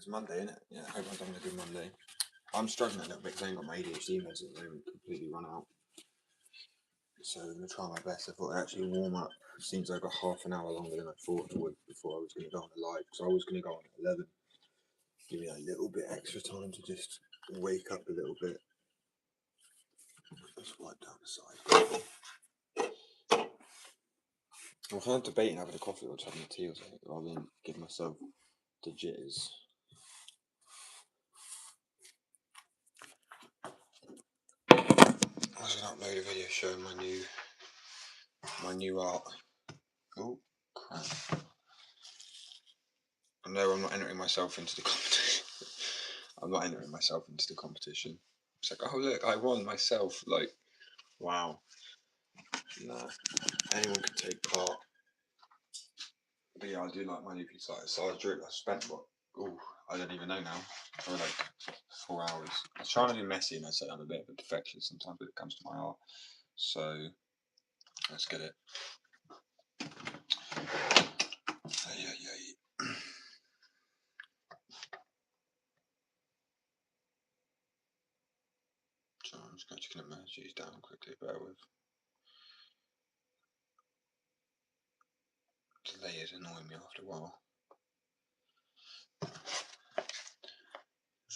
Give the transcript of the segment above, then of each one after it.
It's Monday, isn't it? Yeah, I hope I'm having a good Monday. I'm struggling a little bit because I ain't got my ADHD meds at the moment, completely run out. So I'm going to try my best. I thought I'd actually warm up. It seems like I got half an hour longer than I thought it would before I was going to go on the live. Because I was going to go on at 11. Give me a little bit extra time to just wake up a little bit. Just wipe down the side. I'm kind of debating having a coffee or having a tea or something rather than give myself the jitters. I was going to upload a video showing my new art. Oh crap! No, I'm not entering myself into the competition. I'm not entering myself into the competition. It's like, oh look, I won myself. Like, wow. Nah, anyone can take part. But yeah, I do like my new pizza. So I spent what? Oh, I don't even know now. For like 4 hours. I was trying to do messy, and I said I'm a bit of a perfectionist sometimes when it comes to my art. So let's get it. So I'm just going to merge these down quickly. Bear with. The layers annoy me after a while.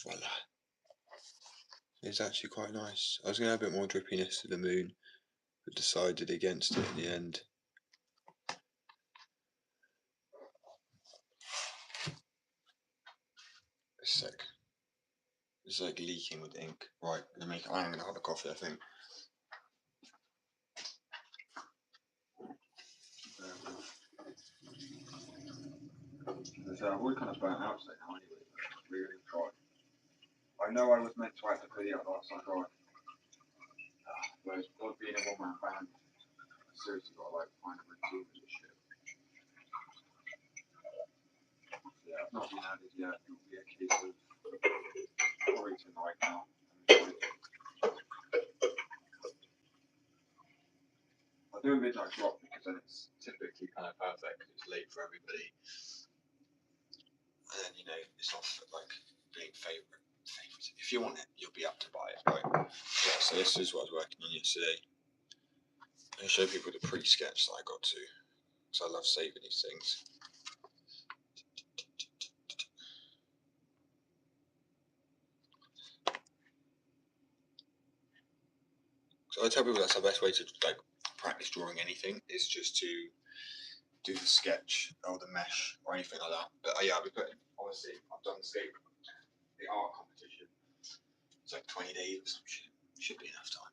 Voila. It's actually quite nice. I was going to have a bit more drippiness to the moon, but decided against it in the end. It's sick. It's like leaking with ink. Right, I'm going to have a coffee, I think. I've already kind of burnt out today now anyway, but we're going to try. I know I was meant to have the video last night, right? But it's God being a one-man band, seriously got to like find a routine with this shit. Yeah, I've not been added yet. It'll be a case of probably tonight now. I'll do a midnight drop because then it's typically kind of perfect because it's late for everybody. And then, you know, it's not like being favourite. If you want it, you'll be up to buy it, right? Yeah, so this is what I was working on yesterday. I'm going to show people the pre-sketch that I got to, because I love saving these things. So I tell people that's the best way to like practice drawing anything is just to do the sketch or the mesh or anything like that. But yeah, I'll be putting, obviously, I've done the art competition. It's like 20 days or some shit. Should be enough time.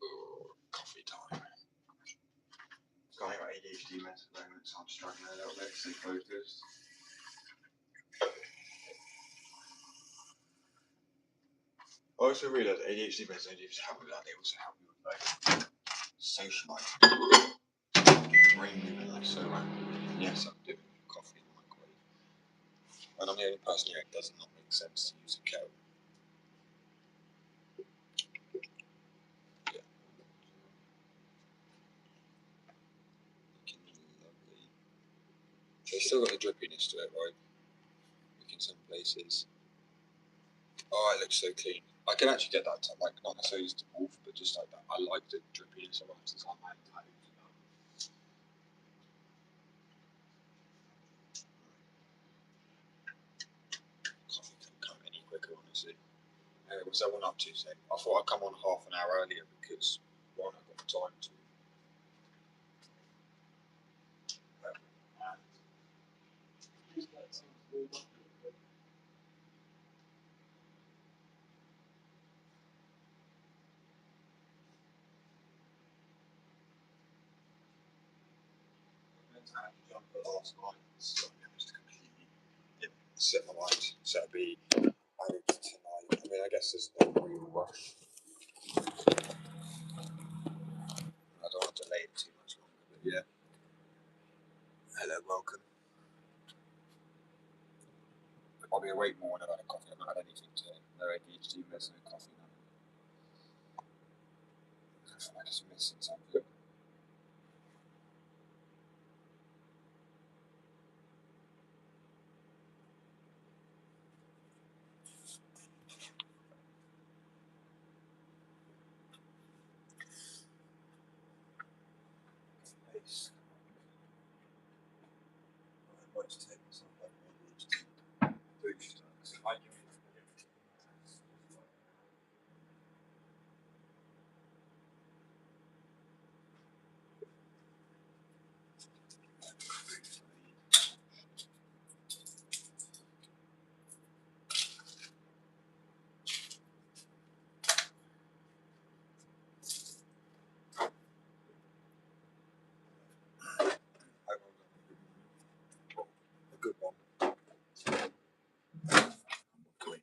Ooh, coffee time. I've got ADHD meds at the moment, so I'm struggling a little bit to stay focused. I also realised ADHD meds don't just help with that, they also help me with like socialising. Brain movement like so rapidly. Yes, I'm doing coffee in the microwave. And I'm the only person here it does not make sense to use a kettle. Yeah. Looking lovely. They still got the drippiness to it, right? Like in some places. Oh, it looks so clean. I can actually get that, like, not necessarily just the wolf, but just like that. I like the drippiness of it. It's on my entire coffee couldn't come any quicker, honestly. What's that one up to today? I thought I'd come on half an hour earlier because one, I've got the time to. I had to jump last night, so I just completely set my mind. So it'll be added tonight. I mean, I guess there's no real rush. I don't want to delay it too much longer, but yeah. Hello, welcome. I'll be awake more when I've had a coffee. I've not had anything today. No ADHD, there's no coffee now. I feel like it's missing something. I just take myself like ADHD booster. I do a good one. Great.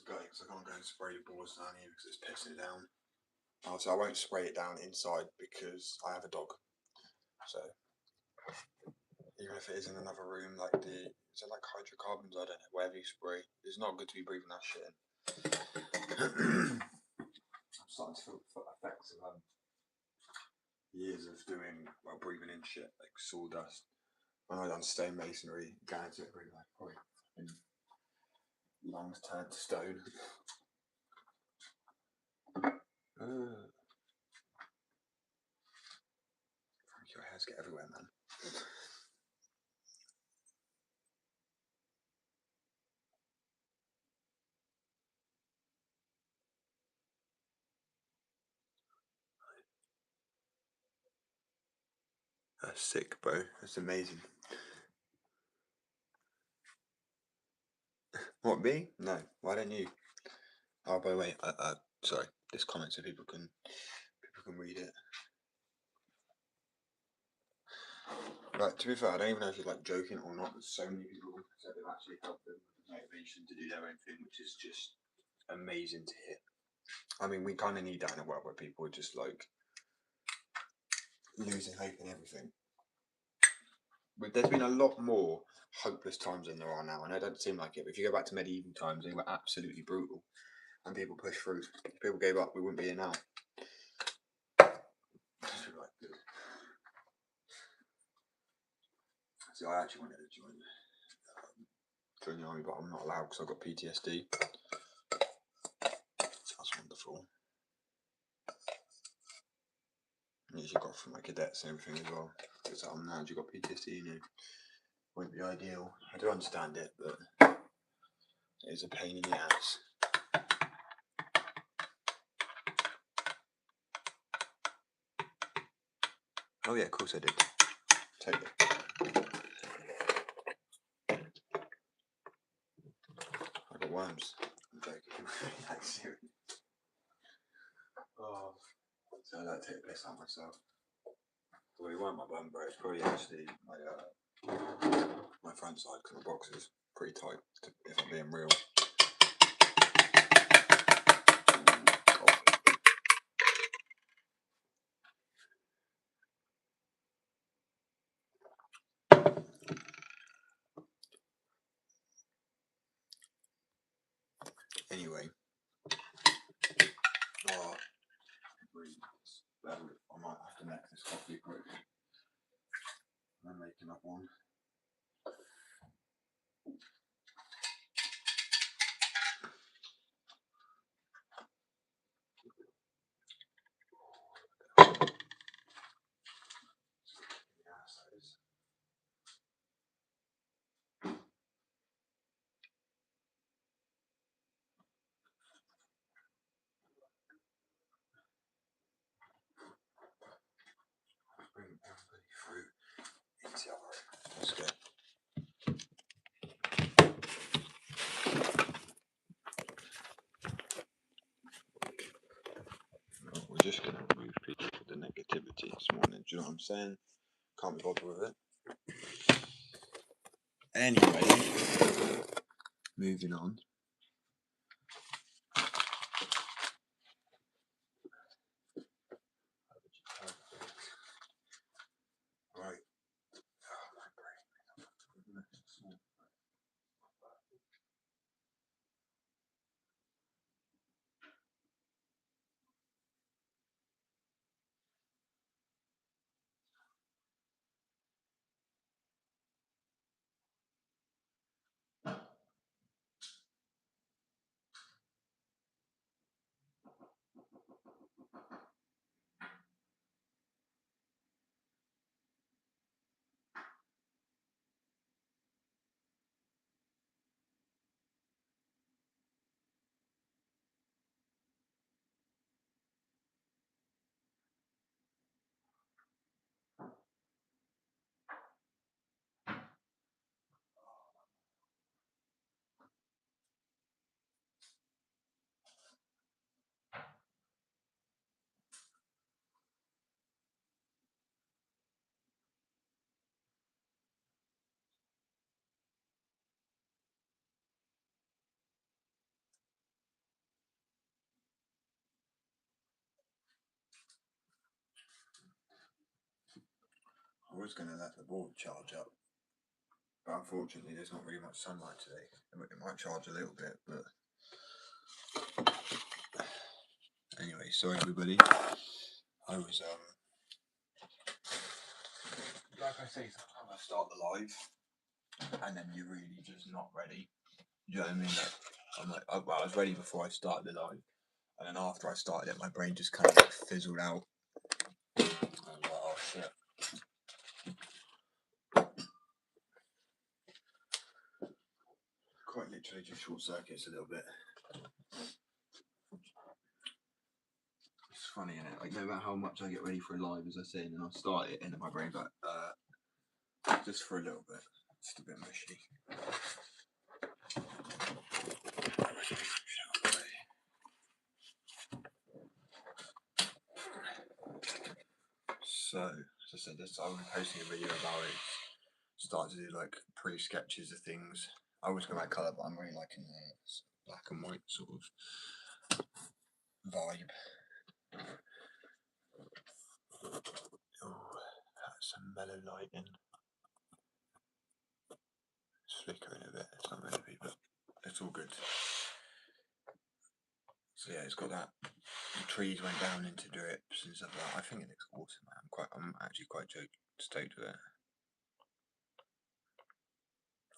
Because I can't go and spray the boards down here because it's pissing it down. Also, I won't spray it down inside because I have a dog. So even if it is in another room, like is it like hydrocarbons? I don't know. Whatever you spray, it's not good to be breathing that shit in. I'm starting to feel the effects of years of doing breathing in shit like sawdust. When I done stonemasonry, going to it really like probably lungs turned to stone. Your hairs get everywhere, man. That's sick, bro. That's amazing. What, me? No. Why don't you? Oh, by the way, sorry. This comment so people can read it. But to be fair, I don't even know if you're like joking or not. But so many people said they've actually helped them with motivation to do their own thing, which is just amazing to hear. I mean, we kind of need that in a world where people are just like losing hope in everything. But there's been a lot more hopeless times than there are now, and it doesn't seem like it. But if you go back to medieval times, they were absolutely brutal, and people pushed through. If people gave up, we wouldn't be here now. See, I actually wanted to join the army, but I'm not allowed because I've got PTSD. That's wonderful. You actually got from my cadets and everything as well. Because I'm now you got PTSD, you know, wouldn't be ideal. I do understand it, but it is a pain in the ass. Oh yeah, of course I did. Totally. I got worms. I'm joking. Like serious. Oh, so I like to take a piss out myself. Well, it weren't my bum, bro. It's probably actually my front side because my box is pretty tight. If I'm being real. Anyway, I might have to make this coffee quick. I'm making up one. Bring everybody through into the other room. Let's go. We're just going to remove people with the negativity this morning. Do you know what I'm saying? Can't be bothered with it. Anyway, moving on. Right. Oh, my brain. was going to let the board charge up, but unfortunately there's not really much sunlight today. It might charge a little bit, but anyway, sorry everybody. I was like I say, sometimes I start the live and then you're really just not ready. You know what I mean? Like, I'm like, well, I was ready before I started the live, and then after I started it, my brain just kind of like fizzled out. I was like, oh shit. Quite literally just short circuits a little bit. It's funny, isn't it? Like, no matter how much I get ready for a live, as I say, and then I'll start it, and then my brain's like, just for a little bit. Just a bit mushy. So, as I said, I'll be posting a video about it. Start to do like pre-sketches of things. I always go by colour, but I'm really liking the black and white sort of vibe. Oh, that's some mellow lighting. It's flickering a bit. It's not meant to be, but it's all good. So yeah, it's got that. The trees went down into drips and stuff like that. I think it looks awesome, man. I'm actually quite stoked with it.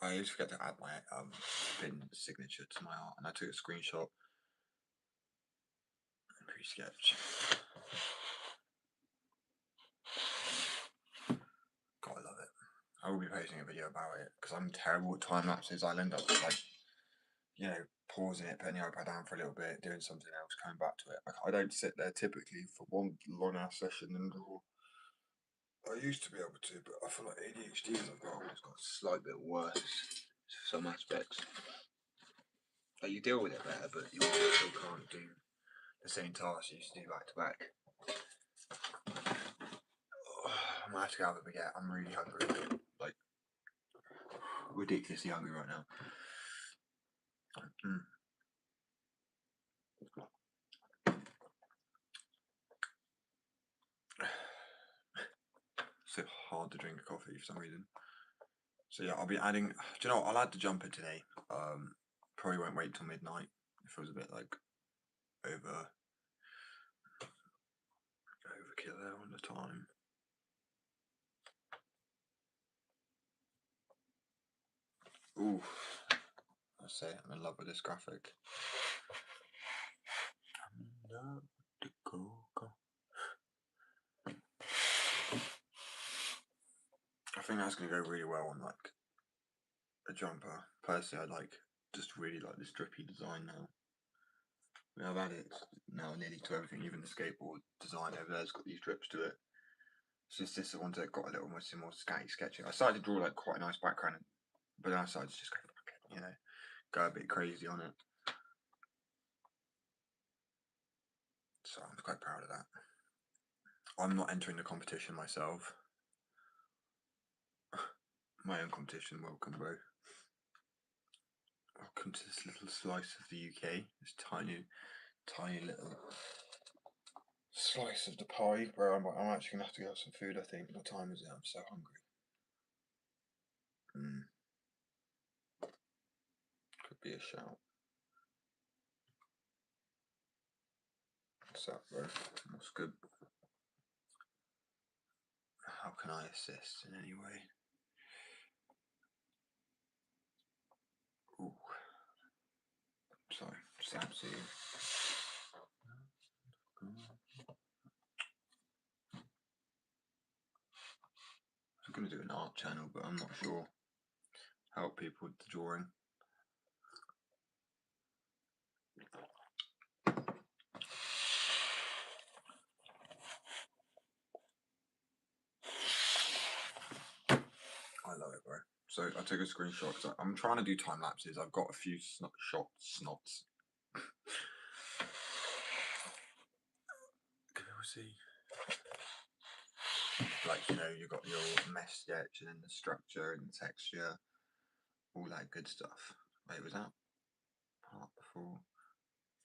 I always forget to add my pin signature to my art, and I took a screenshot. Pre-sketch. God, I love it. I will be posting a video about it because I'm terrible at time lapses. I'll end up like, you know, pausing it, putting the iPad down for a little bit, doing something else, coming back to it. I don't sit there typically for one long ass session and all. I used to be able to, but I feel like ADHD as I've got older, it's got a slight bit worse for some aspects. Like, you deal with it better, but you also still can't do the same tasks you used to do back to back. I'm gonna have to go have a baguette. I'm really hungry, like ridiculously hungry right now. So hard to drink a coffee for some reason. So yeah, I'll be adding. Do you know what? I'll add the jumper today. Probably won't wait till midnight if it was a bit like overkill there on the time. Ooh, I say I'm in love with this graphic. I'm in love with the cocoa. I think that's gonna go really well on like a jumper. Personally, I just really like this drippy design now. I mean, I've added it now nearly to everything, even the skateboard design over there's got these drips to it. So it's just the ones that got a little more scatty sketchy. I started to draw like quite a nice background, but then I started to just go, you know, go a bit crazy on it. So I'm quite proud of that. I'm not entering the competition myself. My own competition, welcome bro. Welcome to this little slice of the UK. This tiny little slice of the pie where I'm actually going to have to go have some food, I think. What time is it? I'm so hungry. Could be a shout. What's up, bro? What's good? How can I assist in any way? Ooh. Sorry, just absolutely. I'm going to do an art channel, but I'm not sure. Help people with the drawing. I love it, bro. So I took a screenshot because I'm trying to do time lapses. I've got a few snots. We'll see. Like, you know, you've got your mesh sketch and then the structure and the texture, all that good stuff. Wait, was that part before?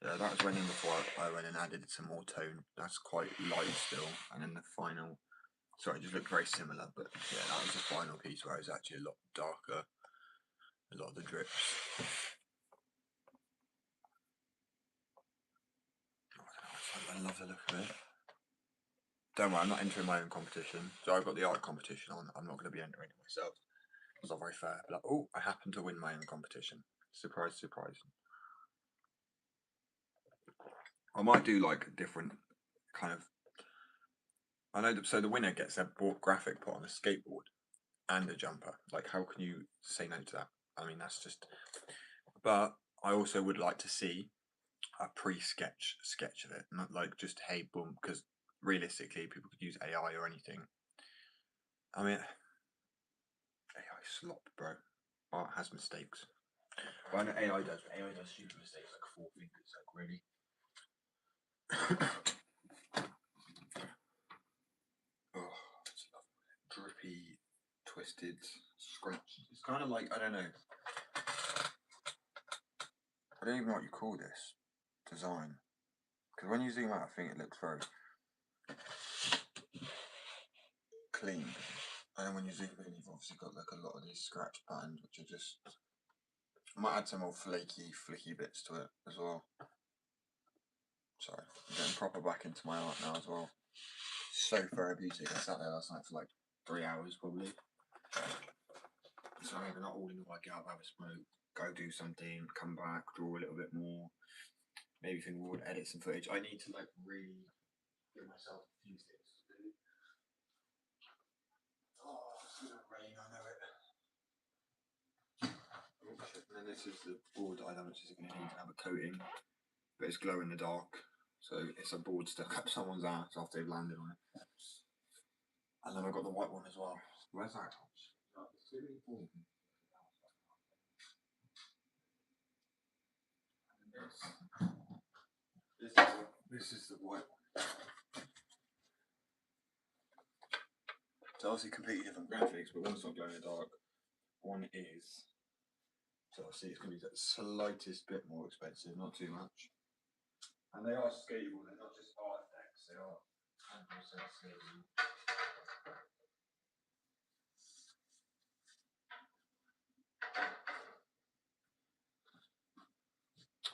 Yeah, that was went in before I went and added some more tone. That's quite light still. And then the final Sorry, it just looked very similar, but yeah, that was the final piece where it was actually a lot darker. A lot of the drips. I love the look of it. Don't worry, I'm not entering my own competition. So I've got the art competition on. I'm not going to be entering it myself. It's not very fair. But like, oh, I happen to win my own competition. Surprise, surprise. I might do like a different kind of. I know that, so the winner gets a graphic put on a skateboard and a jumper. Like, how can you say no to that? I mean, that's just. But I also would like to see a pre-sketch sketch of it, not like just hey boom, because realistically people could use AI or anything. I mean, AI slop, bro. Art has mistakes. Well, I know AI does, but AI does stupid mistakes like 4 fingers, like really. Oh, it's lovely. Drippy, twisted, scratched. It's kind of like, I don't know. I don't even know what you call this design. Because when you zoom out, I think it looks very clean. And then when you zoom in, you've obviously got like a lot of these scratch patterns, which are just. I might add some more flaky, flicky bits to it as well. Sorry, I'm getting proper back into my art now as well. So therapeutic. I sat there last night for like 3 hours probably. So maybe not all in all, I get up, have a smoke, go do something, come back, draw a little bit more. Maybe think we would edit some footage. I need to like really give myself a few things to do. Oh, it's gonna rain, I know it. Oh shit, and then this is the board that I know which is gonna need to have a coating. But it's glow in the dark. So it's a board stuck up someone's ass after they've landed on it. And then I've got the white one as well. Where's that? This is the white one. So obviously completely different graphics, but one's not glow in the dark. One is. So obviously it's going to be the slightest bit more expensive, not too much. And they are skatable, they're not just art decks, they are 100% skatable.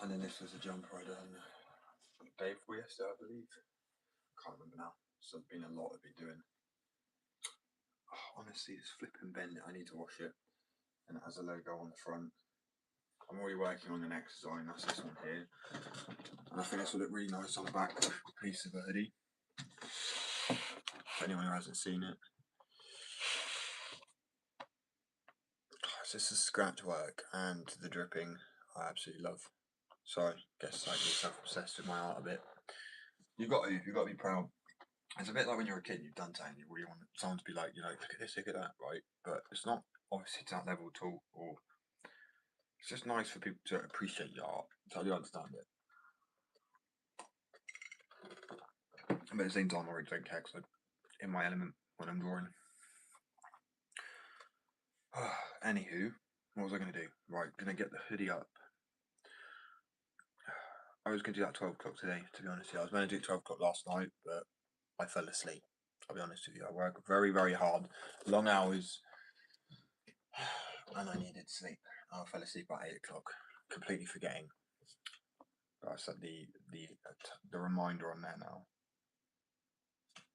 And then this was a jumper I done day before yesterday, I believe. Can't remember now. So it's been a lot I've been doing. Oh, honestly, it's flipping bent. I need to wash it. And it has a logo on the front. I'm already working on the next design. That's this one here. And I think this will look really nice on the back piece of a hoodie. For anyone who hasn't seen it. So this is scratch work and the dripping I absolutely love. So I guess I get self-obsessed with my art a bit. You've got to be proud. It's a bit like when you're a kid and you've done something, you really want someone to be like, you know, look at this, look at that, right? But it's not obviously to that level at all. Or it's just nice for people to appreciate your art. So I do understand it. But at the same time, I really don't care because I'm in my element when I'm drawing. Anywho, what was I going to do? Right, going to get the hoodie up. I was going to do that 12 o'clock today, to be honest with you. I was going to do it 12 o'clock last night, but I fell asleep. I'll be honest with you. I work very, very hard, long hours, and I needed sleep. I fell asleep at 8 o'clock, completely forgetting. But I set the reminder on there now.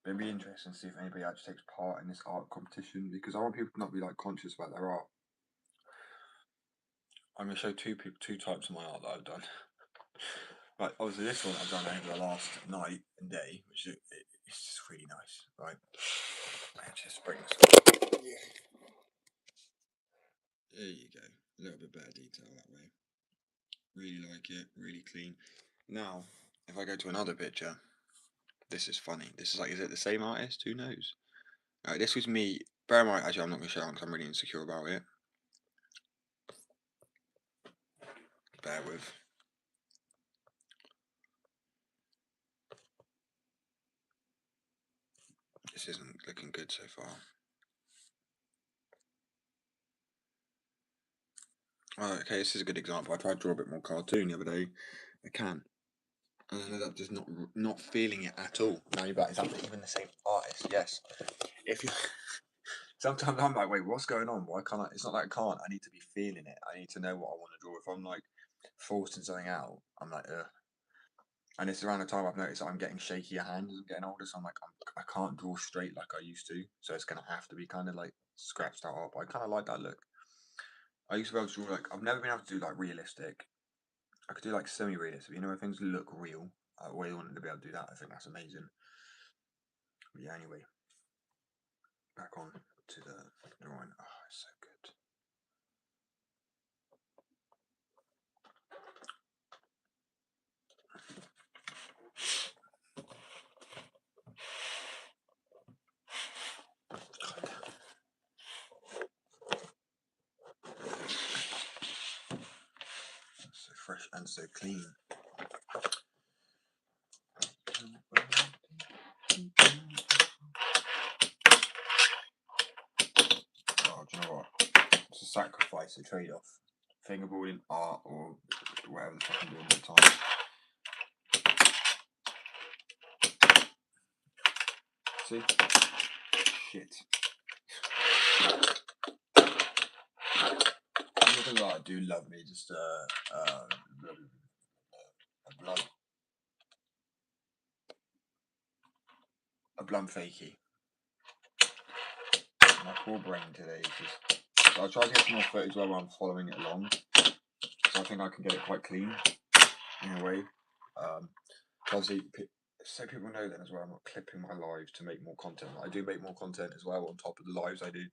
It'd be interesting to see if anybody actually takes part in this art competition because I want people to not be like conscious about their art. I'm going to show two types of my art that I've done. Right, obviously this one I've done over the last night and day, which is it's just really nice, right? I just bring this up. Yeah. There you go. A little bit better detail that way. Really like it, really clean. Now, if I go to another picture, this is funny. This is like, is it the same artist? Who knows? Alright, this was me. Bear in mind, actually, I'm not going to show it because I'm really insecure about it. Bear with. This isn't looking good so far. Okay, this is a good example. I tried to draw a bit more cartoon the other day. I can. And I ended up just not feeling it at all. Now you're back. Is that even the same artist? Yes. if you sometimes I'm like, wait, what's going on? Why can't I? It's not that I can't. I need to be feeling it. I need to know what I want to draw. If I'm like forcing something out, I'm like, ugh. And it's around the time I've noticed that I'm getting shakier hands as I'm getting older. So I'm like, I can't draw straight like I used to. So it's gonna have to be kind of like scratched out up. I kind of like that look. I used to be able to draw like I've never been able to do like realistic. I could do like semi-realistic. You know, where things look real. I always wanted to be able to do that. I think that's amazing. But yeah. Anyway, back on to the drawing. Oh, it's so good. So fresh and so clean. Oh, do you know what? It's a sacrifice, a trade-off. Fingerboarding, art, or whatever the fuck I'm doing all the time. See? Shit. People that do love me, just a blunt fakey. My poor brain today is just. So I'll try to get some more footage while I'm following it along. So I think I can get it quite clean in a way. Obviously, so people know then as well. I'm not clipping my lives to make more content. I do make more content as well on top of the lives I do,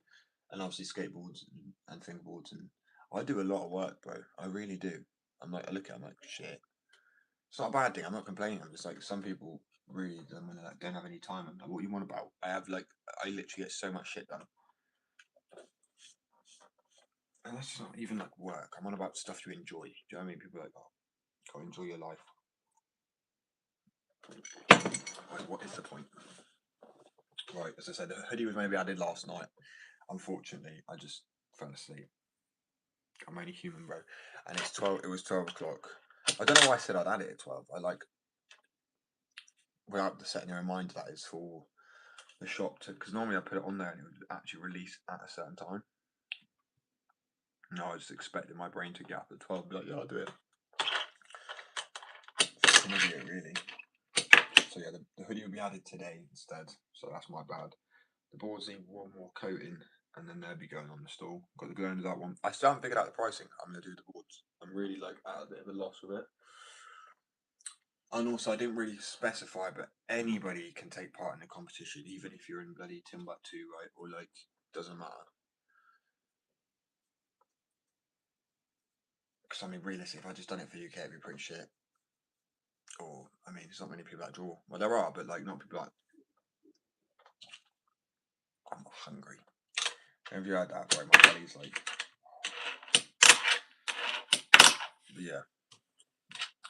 and obviously skateboards and fingerboards, and I do a lot of work, bro. I really do. I'm like, I look at it, I'm like, shit. It's not a bad thing. I'm not complaining. I'm just like, some people really don't have any time. I'm like, what you want about? I literally get so much shit done. And that's not even like work. I'm on about stuff you enjoy. Do you know what I mean? People are like, oh, gotta enjoy your life. Like, what is the point? Right, as I said, the hoodie was maybe added last night. Unfortunately, I just fell asleep. I'm only human, bro. And it's 12. It was 12 o'clock. I don't know why I said I'd add it at 12. I like, without the setting a reminder that is for the shop to, because normally I put it on there and it would actually release at a certain time. No, I just expected my brain to get up at 12 and be like, yeah, I'll do it. Fucking idiot, really. So yeah, the hoodie will be added today instead. So that's my bad. The boards need one more coating and then they'll be going on the stall. Got to go into that one. I still haven't figured out the pricing. I'm going to do the boards. I'm really like at a bit of a loss with it. And also, I didn't really specify, but anybody can take part in the competition, even if you're in bloody Timbuktu, right? Or like, doesn't matter. Because I mean, realistically, if I just done it for UK, it'd be pretty shit. Or I mean, there's not many people that draw. Well, there are, but like not people like. I'm not hungry. Have you had that? Right, my belly's like. But yeah.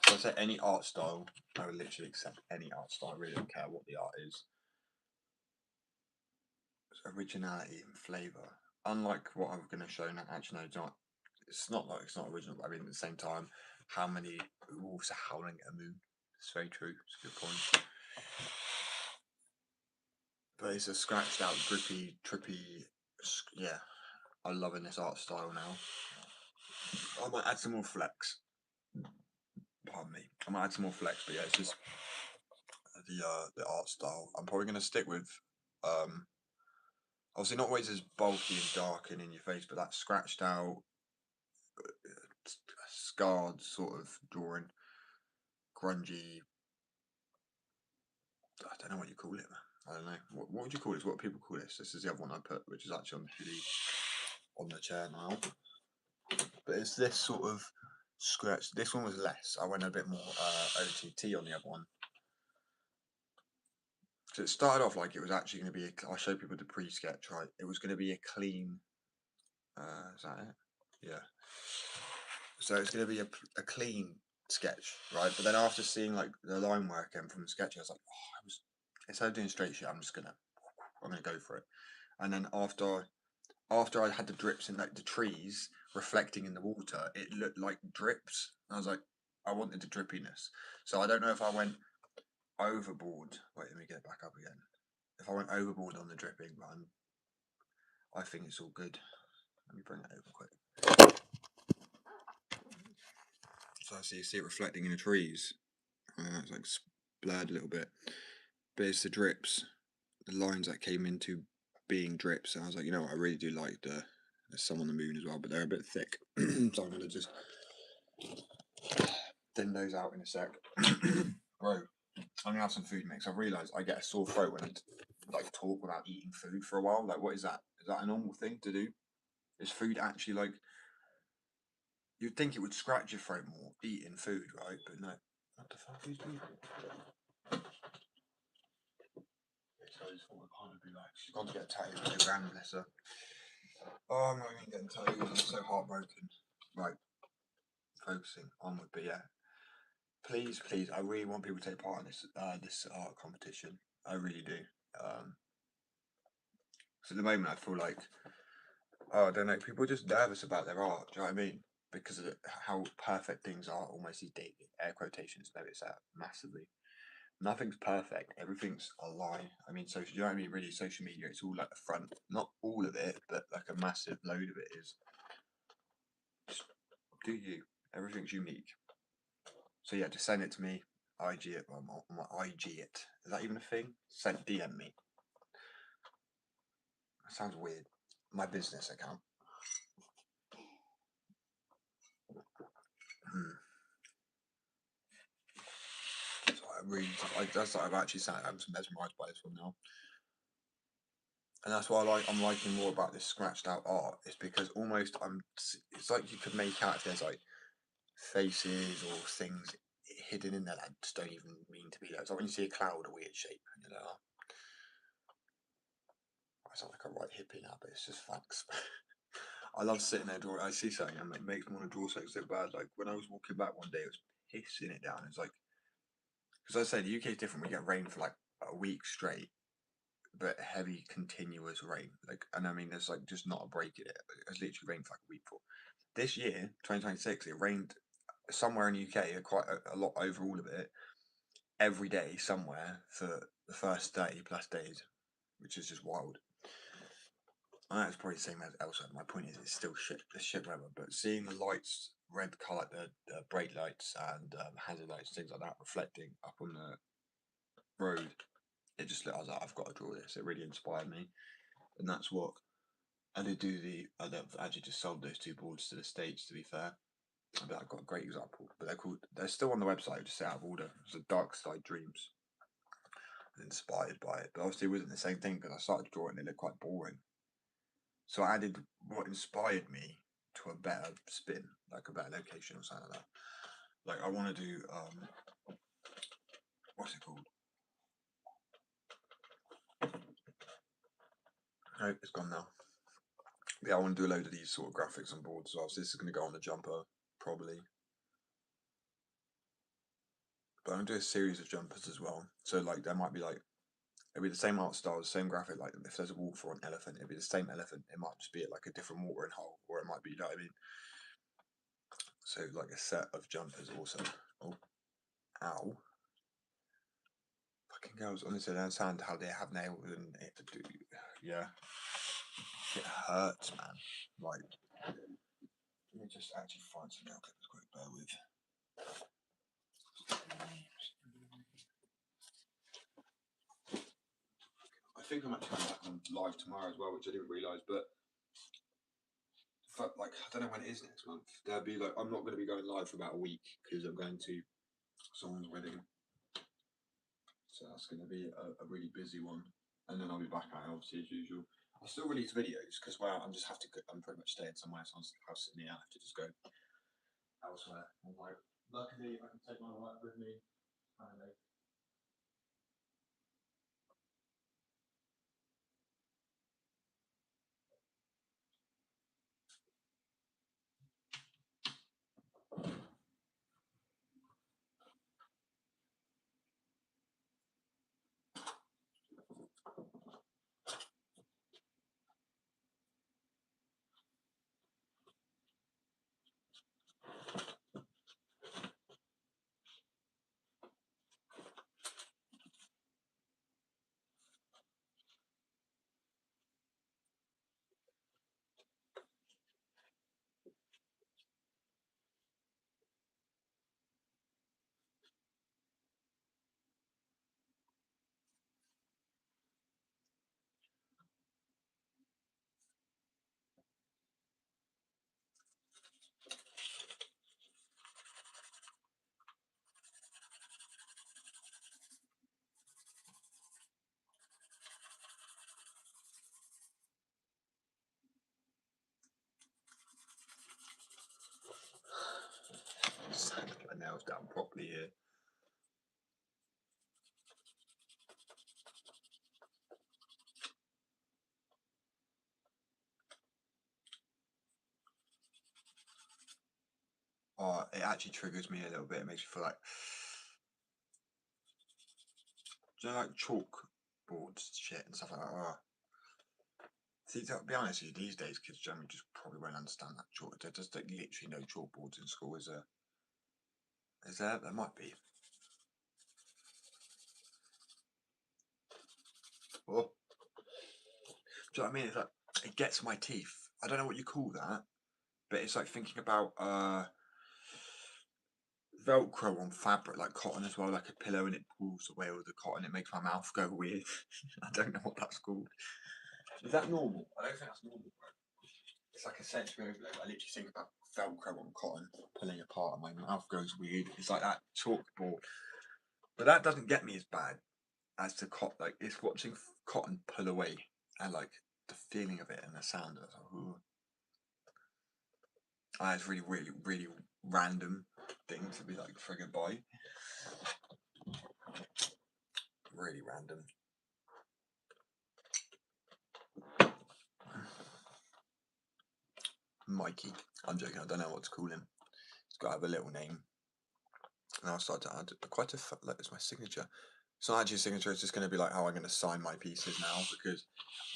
So I say any art style, I would literally accept any art style. I really don't care what the art is. It's originality and flavour. Unlike what I'm going to show now, actually, no, it's not. It's not like it's not original, but I mean, at the same time, how many wolves are howling at a moon? It's very true. It's a good point. But it's a scratched out, drippy, trippy. Yeah, I'm loving this art style now. I might add some more flex. Pardon me. I might add some more flex, but yeah, it's just the art style. I'm probably going to stick with obviously not always as bulky and dark and in your face, but that scratched out, scarred sort of drawing, grungy. I don't know what you call it, man. I don't know. What would you call this? What people call this? This is the other one I put, which is actually on the hoodie on the chair now. But it's this sort of scratch. This one was less. I went a bit more OTT on the other one. So it started off like it was actually going to be. I'll show people the pre-sketch, right? It was going to be a clean. Is that it? Yeah. So it's going to be a clean sketch, right? But then after seeing like the line work and from the sketch, I was like, oh, instead of doing straight shit, I'm gonna go for it. And then after I had the drips in like the trees reflecting in the water, it looked like drips. And I was like, I wanted the drippiness. So I don't know if I went overboard. Wait, let me get it back up again. if I went overboard on the dripping, but I think it's all good. Let me bring it over quick. So you see it reflecting in the trees. It's like blurred a little bit, but it's the drips, the lines that came into being drips. And I was like, you know what, I really do like the sun on the moon as well, but they're a bit thick. So I'm gonna just thin those out in a sec. Bro, I'm gonna have some food mix. I've realised I get a sore throat when I like talk without eating food for a while. Like, what is that? Is that a normal thing to do? Is food actually like? You'd think it would scratch your throat more eating food, right? But no. What the fuck is doing? She's gone to get a tattoo with her grand, bless her. Oh, I'm not even getting tattoos. I'm so heartbroken. Right, focusing onward, but yeah. Please, please, I really want people to take part in this art competition. I really do. So at the moment, I feel like, oh, I don't know, people are just nervous about their art. Do you know what I mean? Because of how perfect things are. Almost these air quotations. Notice that massively. Nothing's perfect. Everything's a lie. I mean, social. You know what I mean? Really, social media. It's all like the front. Not all of it, but like a massive load of it is. Just do you? Everything's unique. So yeah, just send it to me. IG it. On my IG it. Is that even a thing? Send DM me. That sounds weird. My business account. So I've actually sat. I'm mesmerised by this one now. And that's why I'm liking more about this scratched out art. Is because almost it's like you could make out if there's like faces or things hidden in there that just don't even mean to be there. It's like when you see a cloud, a weird shape, and you're like, oh, I sound like a right hippie now, but it's just facts. I love sitting there drawing. I see something and it makes me want to draw something so bad. Like when I was walking back one day, it was pissing it down. It's like, because I say the UK is different. We get rain for like a week straight, but heavy continuous rain. Like, and I mean, there's like just not a break in it. It's literally rained for like a week for. This year, 2026, it rained somewhere in the UK, quite a lot over all of it, every day somewhere for the first 30 plus days, which is just wild. And that's probably the same as elsewhere. My point is, it's still shit weather. But seeing the lights, red colour, the brake lights and hazard lights, things like that, reflecting up on the road, it just I was like, I've got to draw this. It really inspired me, and that's what I did do. I've actually just sold those two boards to the States. To be fair, but I've got a great example. But they're still on the website, just out of order. It's a Dark Side Dreams. Inspired by it, but obviously it wasn't the same thing because I started drawing and it looked quite boring. So I added what inspired me to a better spin, like a better location or something like that. Like I want to do what's it called? Oh, it's gone now. Yeah, I want to do a load of these sort of graphics on boards as well. So this is going to go on the jumper probably. But I'm going to do a series of jumpers as well. So like there might be like it'll be the same art style, the same graphic. Like if there's a wolf or an elephant, it'll be the same elephant. It might just be like a different watering hole, or it might be, you know what I mean? So like a set of jumpers also. Oh, ow. Fucking girls, honestly, I don't understand how they have nails in it to do. Yeah. It hurts, man. Like, let me just actually find some nail clippers quick, bear with. I think I'm actually back on live tomorrow as well, which I didn't realise, but like I don't know when it is next month. There'll be like I'm not going to be going live for about a week because I'm going to someone's wedding, so that's going to be a really busy one. And then I'll be back out obviously as usual. I'll still release videos because I'm pretty much staying somewhere, so I was sitting here. I have to just go elsewhere. I'm like, luckily I can take my work with me. Finally. nails down properly here. Oh, it actually triggers me a little bit. It makes me feel like, do you know, like chalk boards shit and stuff like that? Oh. See, to be honest with you, these days kids generally just probably won't understand that chalk. There's just like literally no chalkboards in school, is there? Is there? There might be. Oh. Do you know what I mean? It's like, it gets my teeth. I don't know what you call that, but it's like thinking about Velcro on fabric, like cotton as well, like a pillow, and it pulls away all the cotton. It makes my mouth go weird. I don't know what that's called. Is that normal? I don't think that's normal, bro. It's like a sensory overload. I literally think about Velcro on cotton pulling apart, and my mouth goes weird. It's like that chalkboard, but that doesn't get me as bad as the cotton. Like it's watching cotton pull away, and like the feeling of it and the sound of it. Like, it's really, really, really random thing to be like triggered by. Really random. Mikey. I'm joking. I don't know what to call him. He's got to have a little name. And I'll start to add quite a like it's my signature. It's not actually a signature. It's just going to be like how I'm going to sign my pieces now, because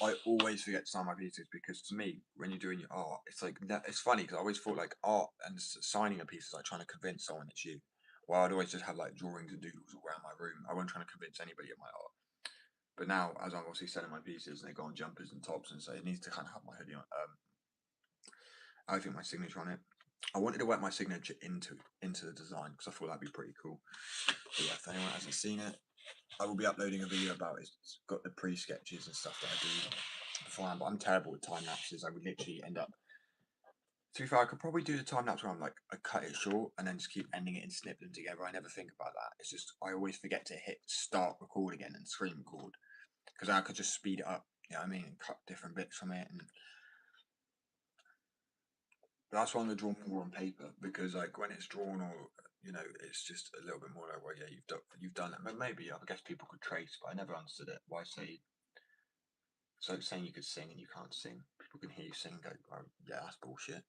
I always forget to sign my pieces. Because to me, when you're doing your art, it's like that. It's funny because I always thought like art and signing a piece is like trying to convince someone it's you. Well, I'd always just have like drawings and doodles all around my room. I wasn't trying to convince anybody of my art. But now, as I'm obviously selling my pieces and they go on jumpers and tops, and so it needs to kind of have my hoodie on. I think my signature on it. I wanted to work my signature into the design because I thought that'd be pretty cool. But yeah, if anyone hasn't seen it, I will be uploading a video about it. It's got the pre-sketches and stuff that I do beforehand, but I'm terrible with time lapses. I would literally end up. To be fair, I could probably do the time lapse where I'm like, I cut it short and then just keep ending it and snip them together. I never think about that. It's just I always forget to hit start record again and screen record, because I could just speed it up. You know what I mean? And cut different bits from it. And but that's why I'm gonna draw more on paper, because like when it's drawn, or it's just a little bit more like, well, yeah, you've done it. Maybe I guess people could trace, but I never understood it. Why say? So saying you could sing and you can't sing. People can hear you sing and go, oh, yeah, that's bullshit.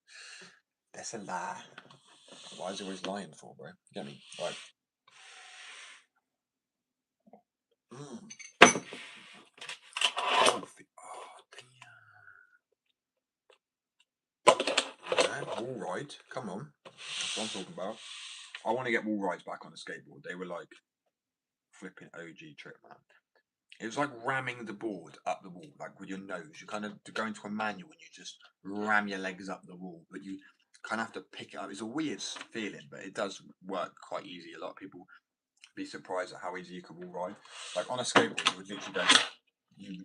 That's a lie. Why is he always lying for, bro? You get me? Right. Oh, damn. Yeah, wall ride. Come on. That's what I'm talking about. I want to get wall rides back on the skateboard. They were like flipping OG trip, man. It was like ramming the board up the wall, like with your nose. You kind of go into a manual and you just ram your legs up the wall, but you kind of have to pick it up. It's a weird feeling, but it does work quite easy. A lot of people be surprised at how easy you can wall ride. Like on a skateboard, you would literally go, you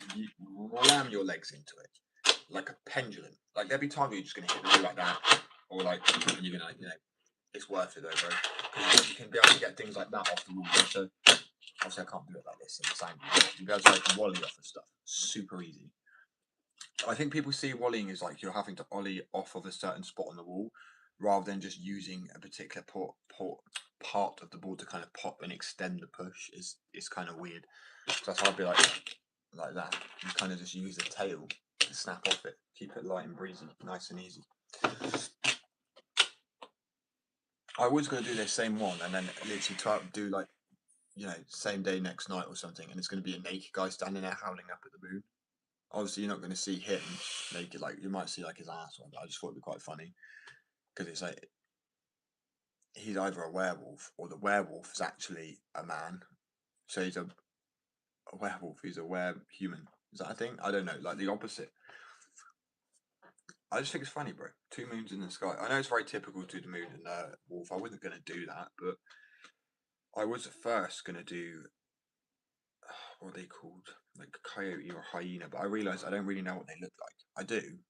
ram your legs into it like a pendulum. Like there'll be times you're just gonna hit the wall like that, or like and you're gonna, it's worth it though, bro. Because you can be able to get things like that off the wall. So obviously, I can't do it like this in the same. You guys like volley off and stuff. Super easy. I think people see volleying as like you're having to ollie off of a certain spot on the wall, rather than just using a particular part of the board to kind of pop and extend the push. Is kind of weird. So that's how I'd be like that. You kind of just use the tail to snap off it, keep it light and breezy, nice and easy. I was going to do this same one and then literally try to do like, same day next night or something, and it's going to be a naked guy standing there howling up at the moon. Obviously, you're not going to see him naked, like you might see like his ass one, but I just thought it'd be quite funny because it's like he's either a werewolf or the werewolf is actually a man. So he's a werewolf, he's a human. Is that a thing? I don't know, like the opposite. I just think it's funny, bro. Two moons in the sky. I know it's very typical to the moon and the wolf. I wasn't going to do that, but I was at first going to do what are they called, like a coyote or a hyena, but I realised I don't really know what they look like. I do.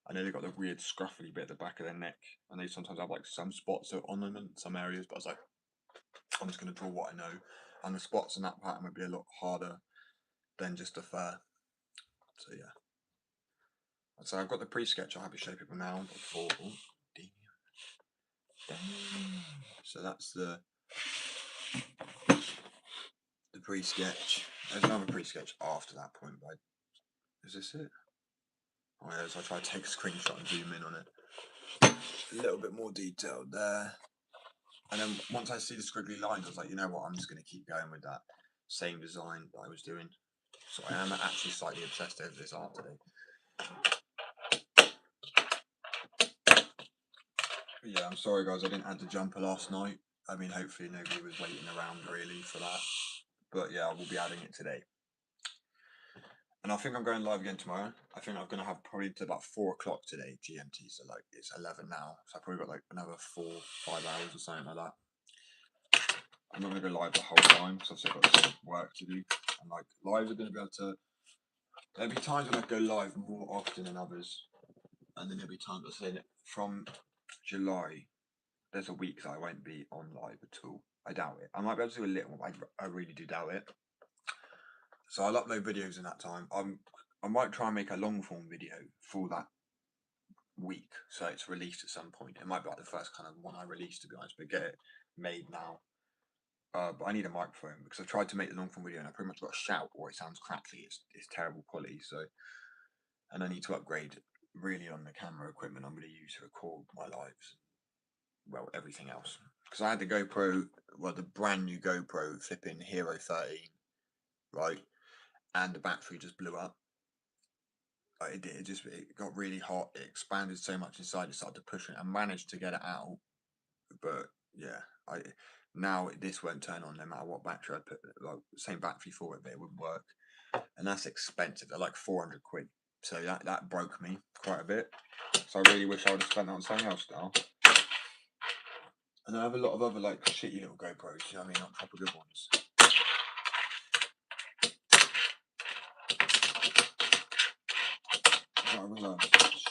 I know they've got the weird scruffy bit at the back of their neck, and they sometimes have like some spots on them in some areas, but I was like, I'm just going to draw what I know, and the spots in that pattern would be a lot harder than just the fur. So yeah. So I've got the pre-sketch. I'll have it show people now before. So that's the pre-sketch. There's another pre-sketch after that point, but is this it? Oh yeah, so I try to take a screenshot and zoom in on it. A little bit more detailed there. And then once I see the squiggly lines, I was like, you know what, I'm just going to keep going with that same design that I was doing. So I am actually slightly obsessed over this art today. But yeah, I'm sorry guys, I didn't add the jumper last night. I mean, hopefully nobody was waiting around really for that. But yeah, I will be adding it today. And I think I'm going live again tomorrow. I think I'm going to have probably to about 4 o'clock today, GMT. So like it's 11 now. So I've probably got like another 4-5 hours or something like that. I'm not going to go live the whole time because I've still got some work to do. And like lives are going to be able to. There'll be times when I go live more often than others. And then there'll be times I say from July, there's a week that I won't be on live at all. I doubt it. I might be able to do a little, but I really do doubt it. So I'll upload videos in that time. I might try and make a long form video for that week, so it's released at some point. It might be like the first kind of one I release, to be honest, but get it made now. But I need a microphone because I've tried to make the long form video and I pretty much got a shout or it sounds crackly. It's terrible quality. So, and I need to upgrade really on the camera equipment I'm going to use to record my lives. Well, everything else, because I had the GoPro, well, the brand new GoPro flipping Hero 13, right, and the battery just blew up. It did. It got really hot. It expanded so much inside. It started to push it. I managed to get it out, but yeah, now this won't turn on no matter what battery I put. Like same battery for it, but it wouldn't work, and that's expensive. They're like 400 quid. So that broke me quite a bit. So I really wish I would have spent that on something else now. And I have a lot of other like shitty little GoPros. You know what I mean? Not proper good ones.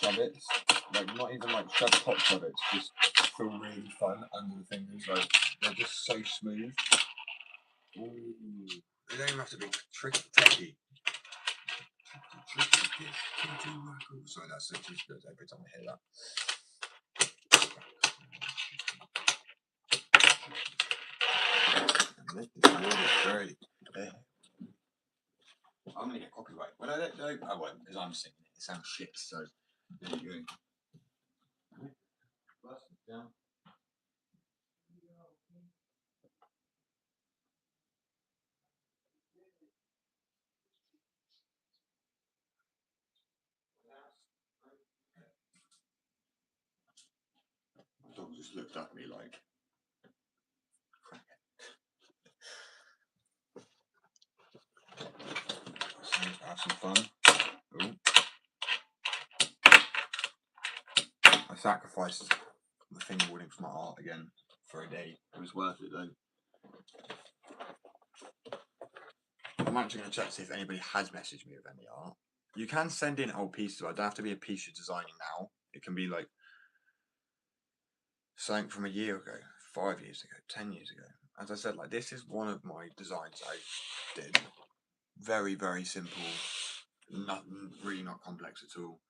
Shove it, like not even like top shove it, just feel really fun under the fingers, like they're just so smooth. Ooh, they don't even have to be techy. Sorry, that's so too good every time I hear that. Very, I'm gonna get copyright. Well, I won't because I'm singing it. It sounds shit. So there you go. Down. My dog just looked at me like. So have some fun. Ooh. I sacrificed the fingerboarding for my art again for a day. It was worth it though. I'm actually going to check to see if anybody has messaged me with any art. You can send in old pieces. I don't have to be a piece you're designing now. It can be like something from a year ago, 5 years ago, 10 years ago. As I said, like this is one of my designs I did. Very, very simple. Nothing, really not complex at all.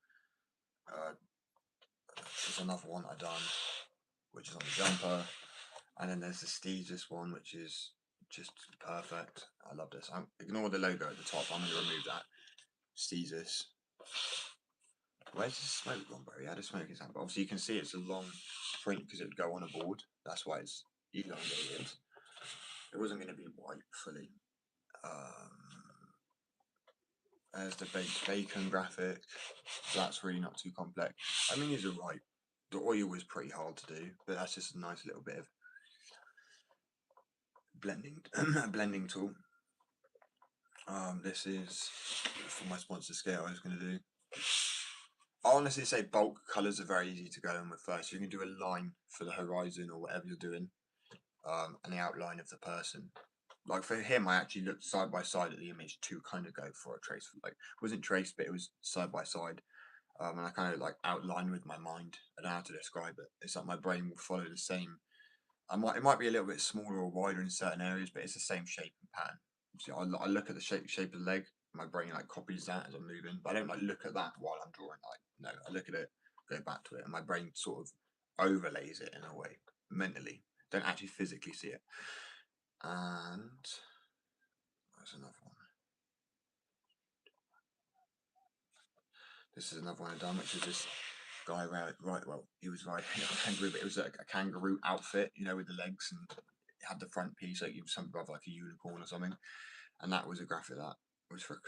There's another one I done, which is on the jumper. And then there's the Steezus one, which is just perfect. I love this. Ignore the logo at the top. I'm going to remove that. Steezus. Where's the smoke gone, bro? He had a smoking sound. But obviously, you can see it's a long print because it would go on a board. That's why it's elongated. It wasn't going to be white fully. There's the baked bacon graphic. That's really not too complex. I mean, these are right. The oil was pretty hard to do, but that's just a nice little bit of blending tool. This is for my sponsor scale I was going to do. I honestly say bulk colours are very easy to go in with first. You can do a line for the horizon or whatever you're doing, and the outline of the person. Like for him, I actually looked side by side at the image to kind of go for a trace. Like it wasn't traced, but it was side by side, and I kind of like outlined with my mind. I don't know how to describe it. It's like my brain will follow the same. It might be a little bit smaller or wider in certain areas, but it's the same shape and pattern. So I look at the shape of the leg. My brain like copies that as I'm moving, but I don't like look at that while I'm drawing. Like no, I look at it, go back to it, and my brain sort of overlays it in a way. mentally, don't actually physically see it. And there's another one. This is another one I've done, which is this guy he was riding a kangaroo, but it was a kangaroo outfit, you know, with the legs, and it had the front piece like you something above like a unicorn or something. And that was a graphic that was for a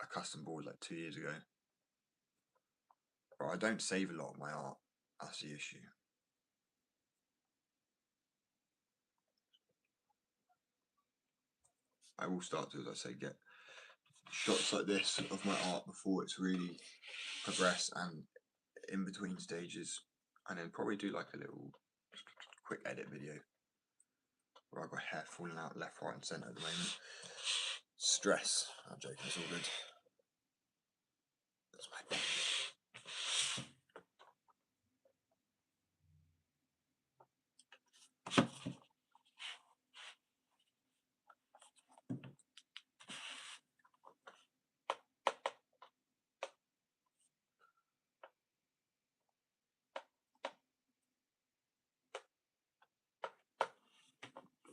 custom board like 2 years ago. But I don't save a lot of my art. That's the issue. I will start to, as I say, get shots like this of my art before it's really progressed and in between stages, and then probably do like a little quick edit video where I've got hair falling out left, right and centre at the moment. Stress. I'm joking, it's all good. That's my bad.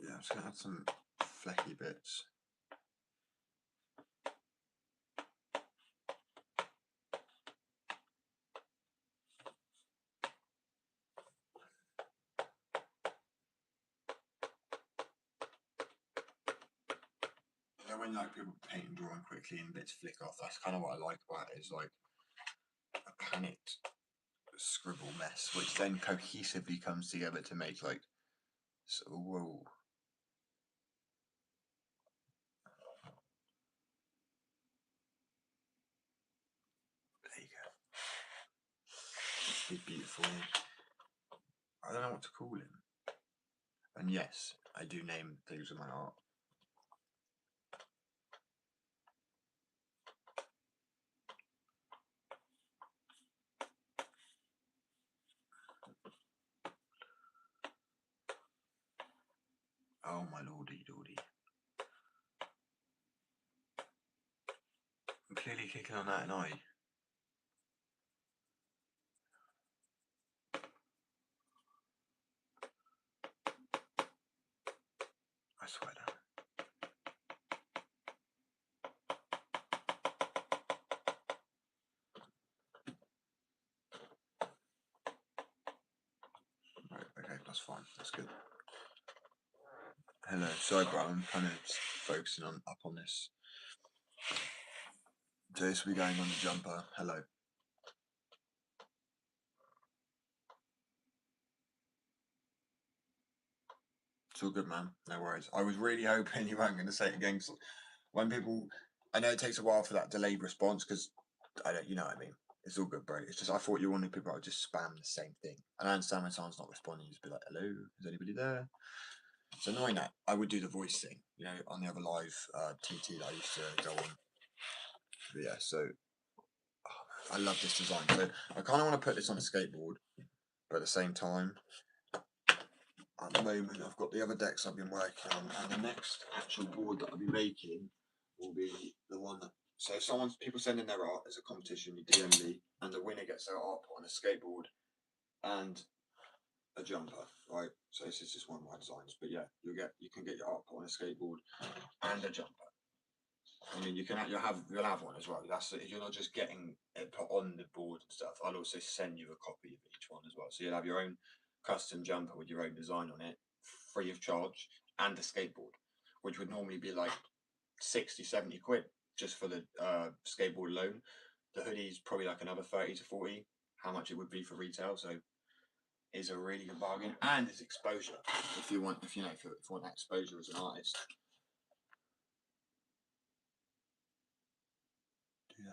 Yeah, I'm just going to add some flecky bits. You know, when like people paint and drawing quickly and bits flick off, that's kind of what I like about it, is like a panicked scribble mess, which then cohesively comes together to make like, so, whoa. There you go. He's beautiful. I don't know what to call him. And yes, I do name things with my art. Oh my lordy lordy. I'm clearly kicking on that, and I swear that. Right, okay, that's fine, that's good. Hello, sorry, but I'm kind of focusing up on this. So this will be going on the jumper. Hello. It's all good, man. No worries. I was really hoping you weren't going to say it again. Cause when people, I know it takes a while for that delayed response, because I don't, you know what I mean. It's all good, bro. It's just I thought you wanted people to just spam the same thing. And I understand when someone's not responding, you just be like, "Hello, is anybody there?" It's annoying that I would do the voice thing, you know, on the other live TT that I used to go on. But yeah, so I love this design. So I kind of want to put this on a skateboard, but at the same time, at the moment, I've got the other decks I've been working on, and the next actual board that I'll be making will be the one that. So if people send in their art as a competition, you DM me, and the winner gets their art put on a skateboard and a jumper, right? So this is just one of my designs, but yeah, you can get your art put on a skateboard and a jumper. I mean, you'll have one as well. You're not just getting it put on the board and stuff. I'll also send you a copy of each one as well. So you'll have your own custom jumper with your own design on it, free of charge, and a skateboard, which would normally be like 60, 70 quid just for the skateboard alone. The hoodie's probably like another 30 to 40, how much it would be for retail. So it's a really good bargain, and it's exposure. If you want that exposure as an artist.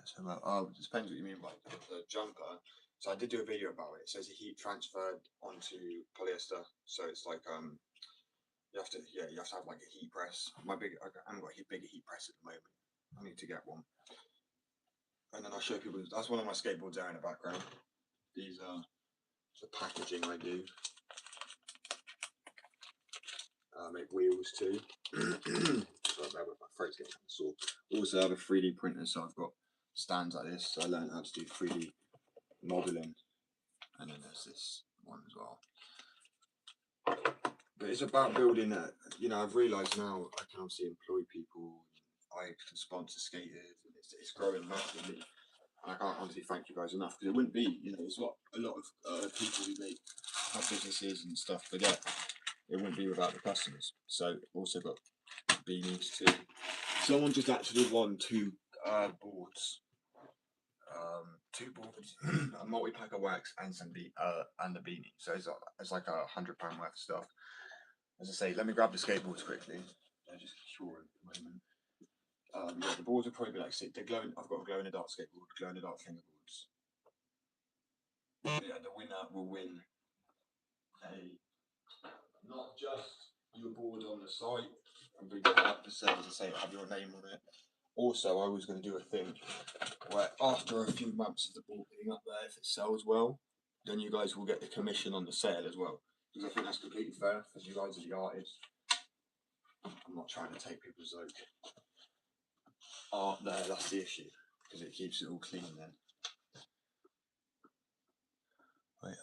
So it depends what you mean by the jumper. So I did do a video about it. It says heat transferred onto polyester. So it's like you have to have like a heat press. I haven't got a bigger heat press at the moment. I need to get one. And then I'll show people. That's one of my skateboards there in the background. These are the packaging I do. I make wheels too. Sorry, my throat's getting sore. Also, I have a 3D printer, so I've got stands like this. So I learned how to do 3D modeling, and then there's this one as well. But it's about building a, you know, I've realised now I can obviously employ people, I can sponsor skaters, and it's growing massively. And I can't honestly thank you guys enough because it wouldn't be, you know, there's a lot of people who have businesses and stuff, but yeah, it wouldn't be without the customers. So also got beanies too. Someone just actually won two boards. Two boards, a multi-pack of wax and and the beanie. So it's like £100 worth of stuff. As I say, let me grab the skateboards quickly. They're just curing at the moment. Yeah, the boards will probably be like they're glowing. I've got a glow in the dark skateboard, glow in the dark fingerboards. Yeah, the winner will win not just your board on the site and be up to say, as I say, have your name on it. Also, I was going to do a thing where after a few months of the board being up there, if it sells well, then you guys will get the commission on the sale as well. Because I think that's completely fair, because you guys are the artists. I'm not trying to take people's art there, that's the issue, because it keeps it all clean then. Wait,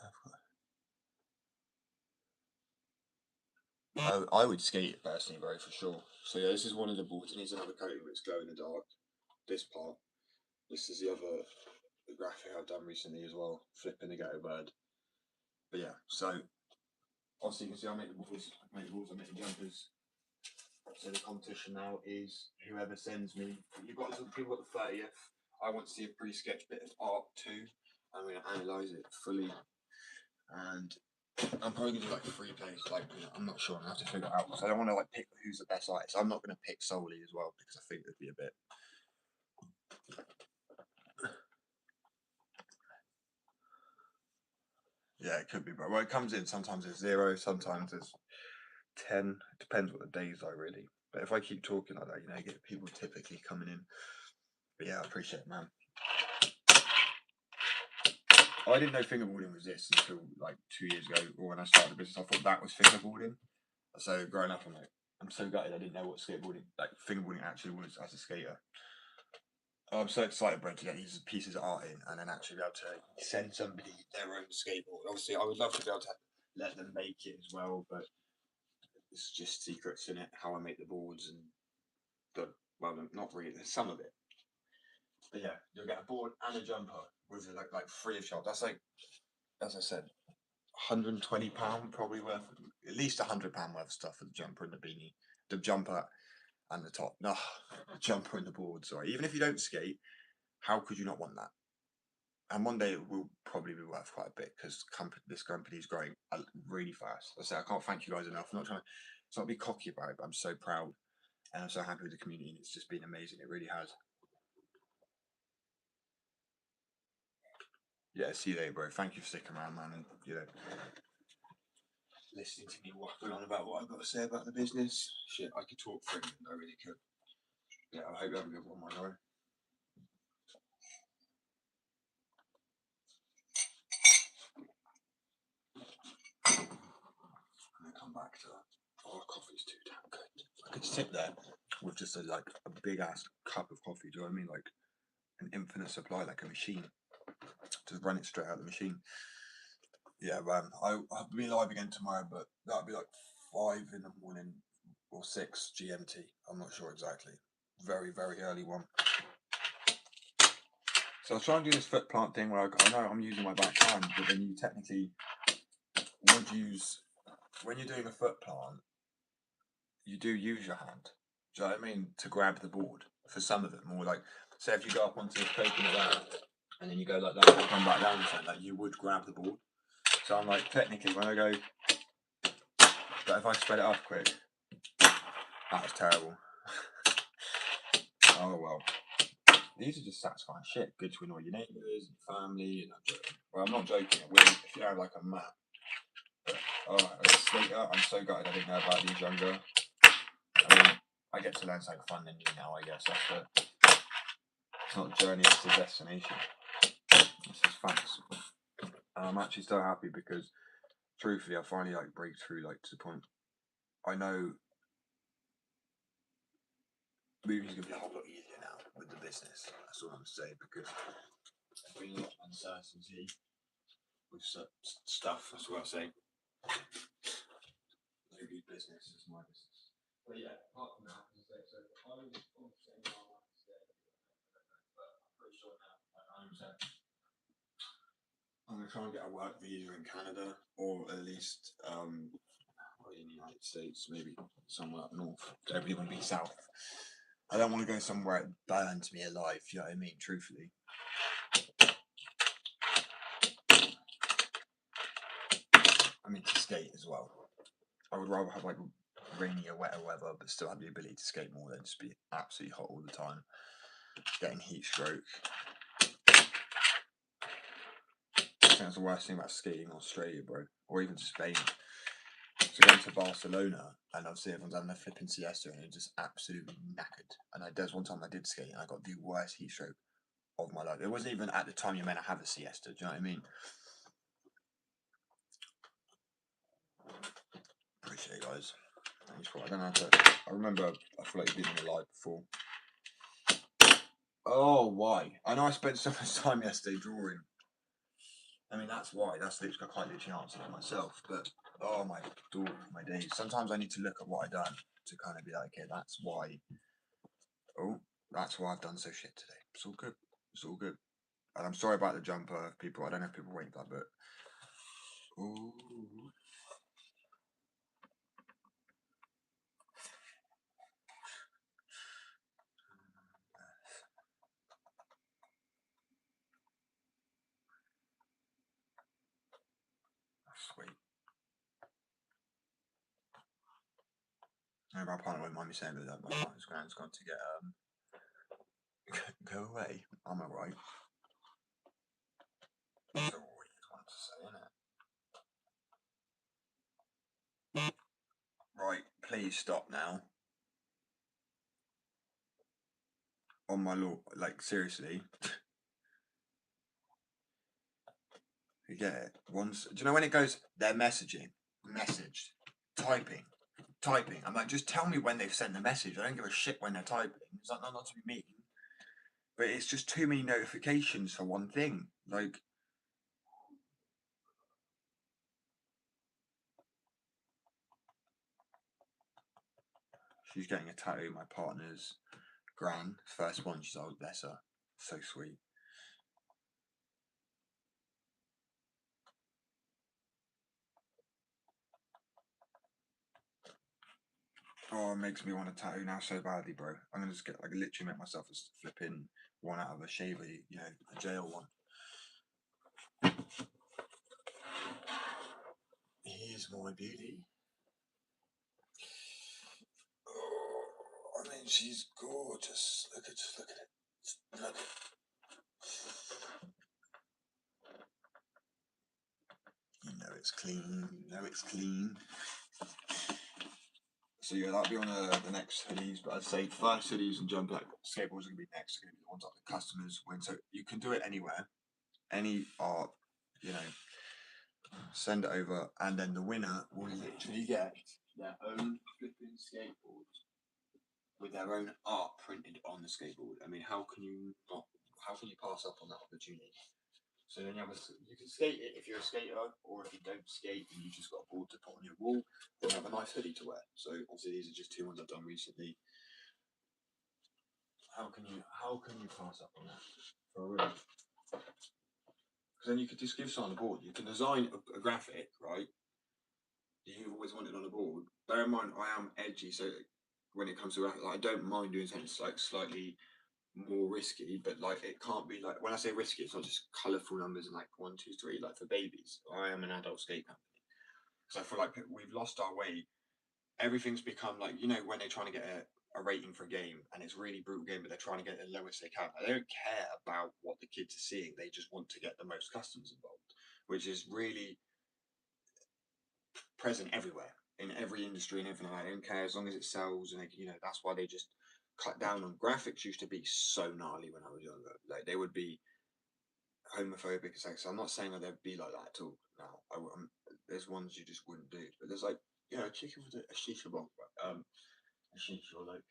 I would skate it personally, bro, for sure. So yeah, this is one of the boards. It needs another coating, but it's glow in the dark. This part. This is the graphic I've done recently as well, flipping the ghetto bird. But yeah, so obviously you can see I make the balls, I make the jumpers. So the competition now is whoever sends me. You've got some people got the 30th. I want to see a pre-sketch bit of art too. I'm going to analyse it fully, and I'm probably gonna do like 3 plays. Like, you know, I'm not sure. I have to figure it out because I don't want to like pick who's the best artist. I'm not going to pick solely as well because I think it'd be a bit. Yeah, it could be, but well, it comes in. Sometimes it's 0, sometimes it's 10. It depends what the days are, really. But if I keep talking like that, you know, you get people typically coming in. But yeah, I appreciate it, man. I didn't know fingerboarding was this until like 2 years ago, or when I started the business. I thought that was fingerboarding. So growing up, I'm so gutted I didn't know what skateboarding, like fingerboarding, actually was as a skater. I'm so excited, bro, to get these pieces of art in and then actually be able to send somebody their own skateboard. Obviously, I would love to be able to let them make it as well, but it's just secrets in it, how I make the boards and the, well, not really, some of it. But yeah, you'll get a board and a jumper with like free of charge. That's like, as I said, £120 probably worth, at least £100 worth of stuff for the jumper and the beanie. The jumper and the top. No, the jumper and the board, sorry. Even if you don't skate, how could you not want that? And one day it will probably be worth quite a bit because this company is growing really fast. I say I can't thank you guys enough. I'm not trying to be cocky about it, but I'm so proud and I'm so happy with the community. And it's just been amazing. It really has. Yeah, see you later, bro. Thank you for sticking around, man, and you know, listening to me waffle on about what I've got to say about the business. Shit, I could talk for a minute. I really could. Yeah, I hope you have a good one, my guy. I'm gonna come back to that. Oh, coffee's too damn good. I could sit there with just a big ass cup of coffee. Do you know what I mean? Like an infinite supply, like a machine. Just run it straight out of the machine. Yeah, man. I'll be live again tomorrow, but that'll be like 5 in the morning or 6 GMT. I'm not sure exactly. Very, very early one. So I was trying to do this foot plant thing where I know I'm using my back hand, but then you technically would use, when you're doing a foot plant, you do use your hand. Do you know what I mean? To grab the board for some of them. Or like, say if you go up onto the coconut there, and then you go like that, and come back down and something, like you would grab the board. So I'm like, technically, when I go, but if I spread it up quick, that was terrible. Oh well. These are just satisfying shit. Good to annoy your neighbours and family. And well, I'm not joking. It will if you have like a map. But, as a skater, I'm so gutted I didn't know about these younger. I mean, I get to learn something fun than you now, I guess. It's not a journey, it's a destination. This is facts. And I'm actually so happy because, truthfully, I finally break through to the point. I know moving's gonna be a whole lot easier now with the business. That's all I'm saying because there's been a lot of uncertainty with stuff. That's what I'm saying. every business is my business. But yeah, apart from that, as I say, so I was on the same line like today, but I'm pretty sure now, like 100%. I'm gonna try and get a work visa in Canada, or at least or in the United States, maybe somewhere up north. Don't really want to be south. I don't want to go somewhere that burns me alive. You know what I mean? Truthfully. I mean to skate as well. I would rather have like rainy or wetter weather, but still have the ability to skate more than just be absolutely hot all the time, getting heat stroke. I think that's the worst thing about skating in Australia, bro, or even Spain. So going to Barcelona, and obviously everyone's having a flipping siesta, and they're just absolutely knackered. And there's one time I did skate, and I got the worst heat stroke of my life. It wasn't even at the time you're meant to have a siesta. Do you know what I mean? Appreciate it, guys. I don't know how to. I remember. I feel like you've been alive before. Oh, why? I know I spent so much time yesterday drawing. I mean, that's why. That's literally, I can't literally answer that myself. But oh my days. Sometimes I need to look at what I've done to kind of be like, okay, that's why. Oh, that's why I've done so shit today. It's all good. It's all good. And I'm sorry about the jumper, people. I don't know if people wait for that, but ooh. Sweet. No, my partner won't mind me saying that my partner's gone to get go away. I'm alright. It's a weird one to say, isn't it? Right, please stop now. On my law, like seriously. You get it? Once, do you know when it goes, they're messaging, messaged, typing. I'm like, just tell me when they've sent the message. I don't give a shit when they're typing. It's like, not to be mean. But it's just too many notifications for one thing. Like, she's getting a tattoo. My partner's gran, first one. She's old, bless her. So sweet. Oh, it makes me want a tattoo now so badly, bro. I'm gonna just get, like, literally make myself a flipping one out of a shaver, you know, a jail one. Here's my beauty. Oh, I mean, she's gorgeous. Look at it. Look. You know it's clean. You know it's clean. So yeah, that'll be on the next hoodies. But I'd say first hoodies and jump like skateboards are gonna be next. Are gonna be the ones that the customers win. So you can do it anywhere, any art, you know. Send it over, and then the winner will literally get their own flipping skateboard with their own art printed on the skateboard. I mean, how can you not? How can you pass up on that opportunity? So then you can skate it if you're a skater, or if you don't skate and you just got a board to put on your wall, then you have a nice hoodie to wear. So obviously these are just two ones I've done recently. How can you pass up on that for real? Because then you could just give someone a board. You can design a graphic, right? You've always wanted on a board. Bear in mind, I am edgy, so when it comes to graphic, like, I don't mind doing something that's like slightly more risky, but like it can't be like, when I say risky, it's not just colourful numbers and like 1, 2, 3, like for babies. I am an adult skate company, because I feel like we've lost our way. Everything's become like, you know, when they're trying to get a rating for a game and it's really brutal game, but they're trying to get the lowest they can. They don't care about what the kids are seeing. They just want to get the most customers involved, which is really present everywhere in every industry and everything. I don't care as long as it sells, and you know, that's why they just cut down on graphics. Used to be so gnarly when I was younger. Like they would be homophobic. So I'm not saying that they'd be like that at all. Now, there's ones you just wouldn't do, but there's like, you know, a chicken with a shisha box, a shisha, or like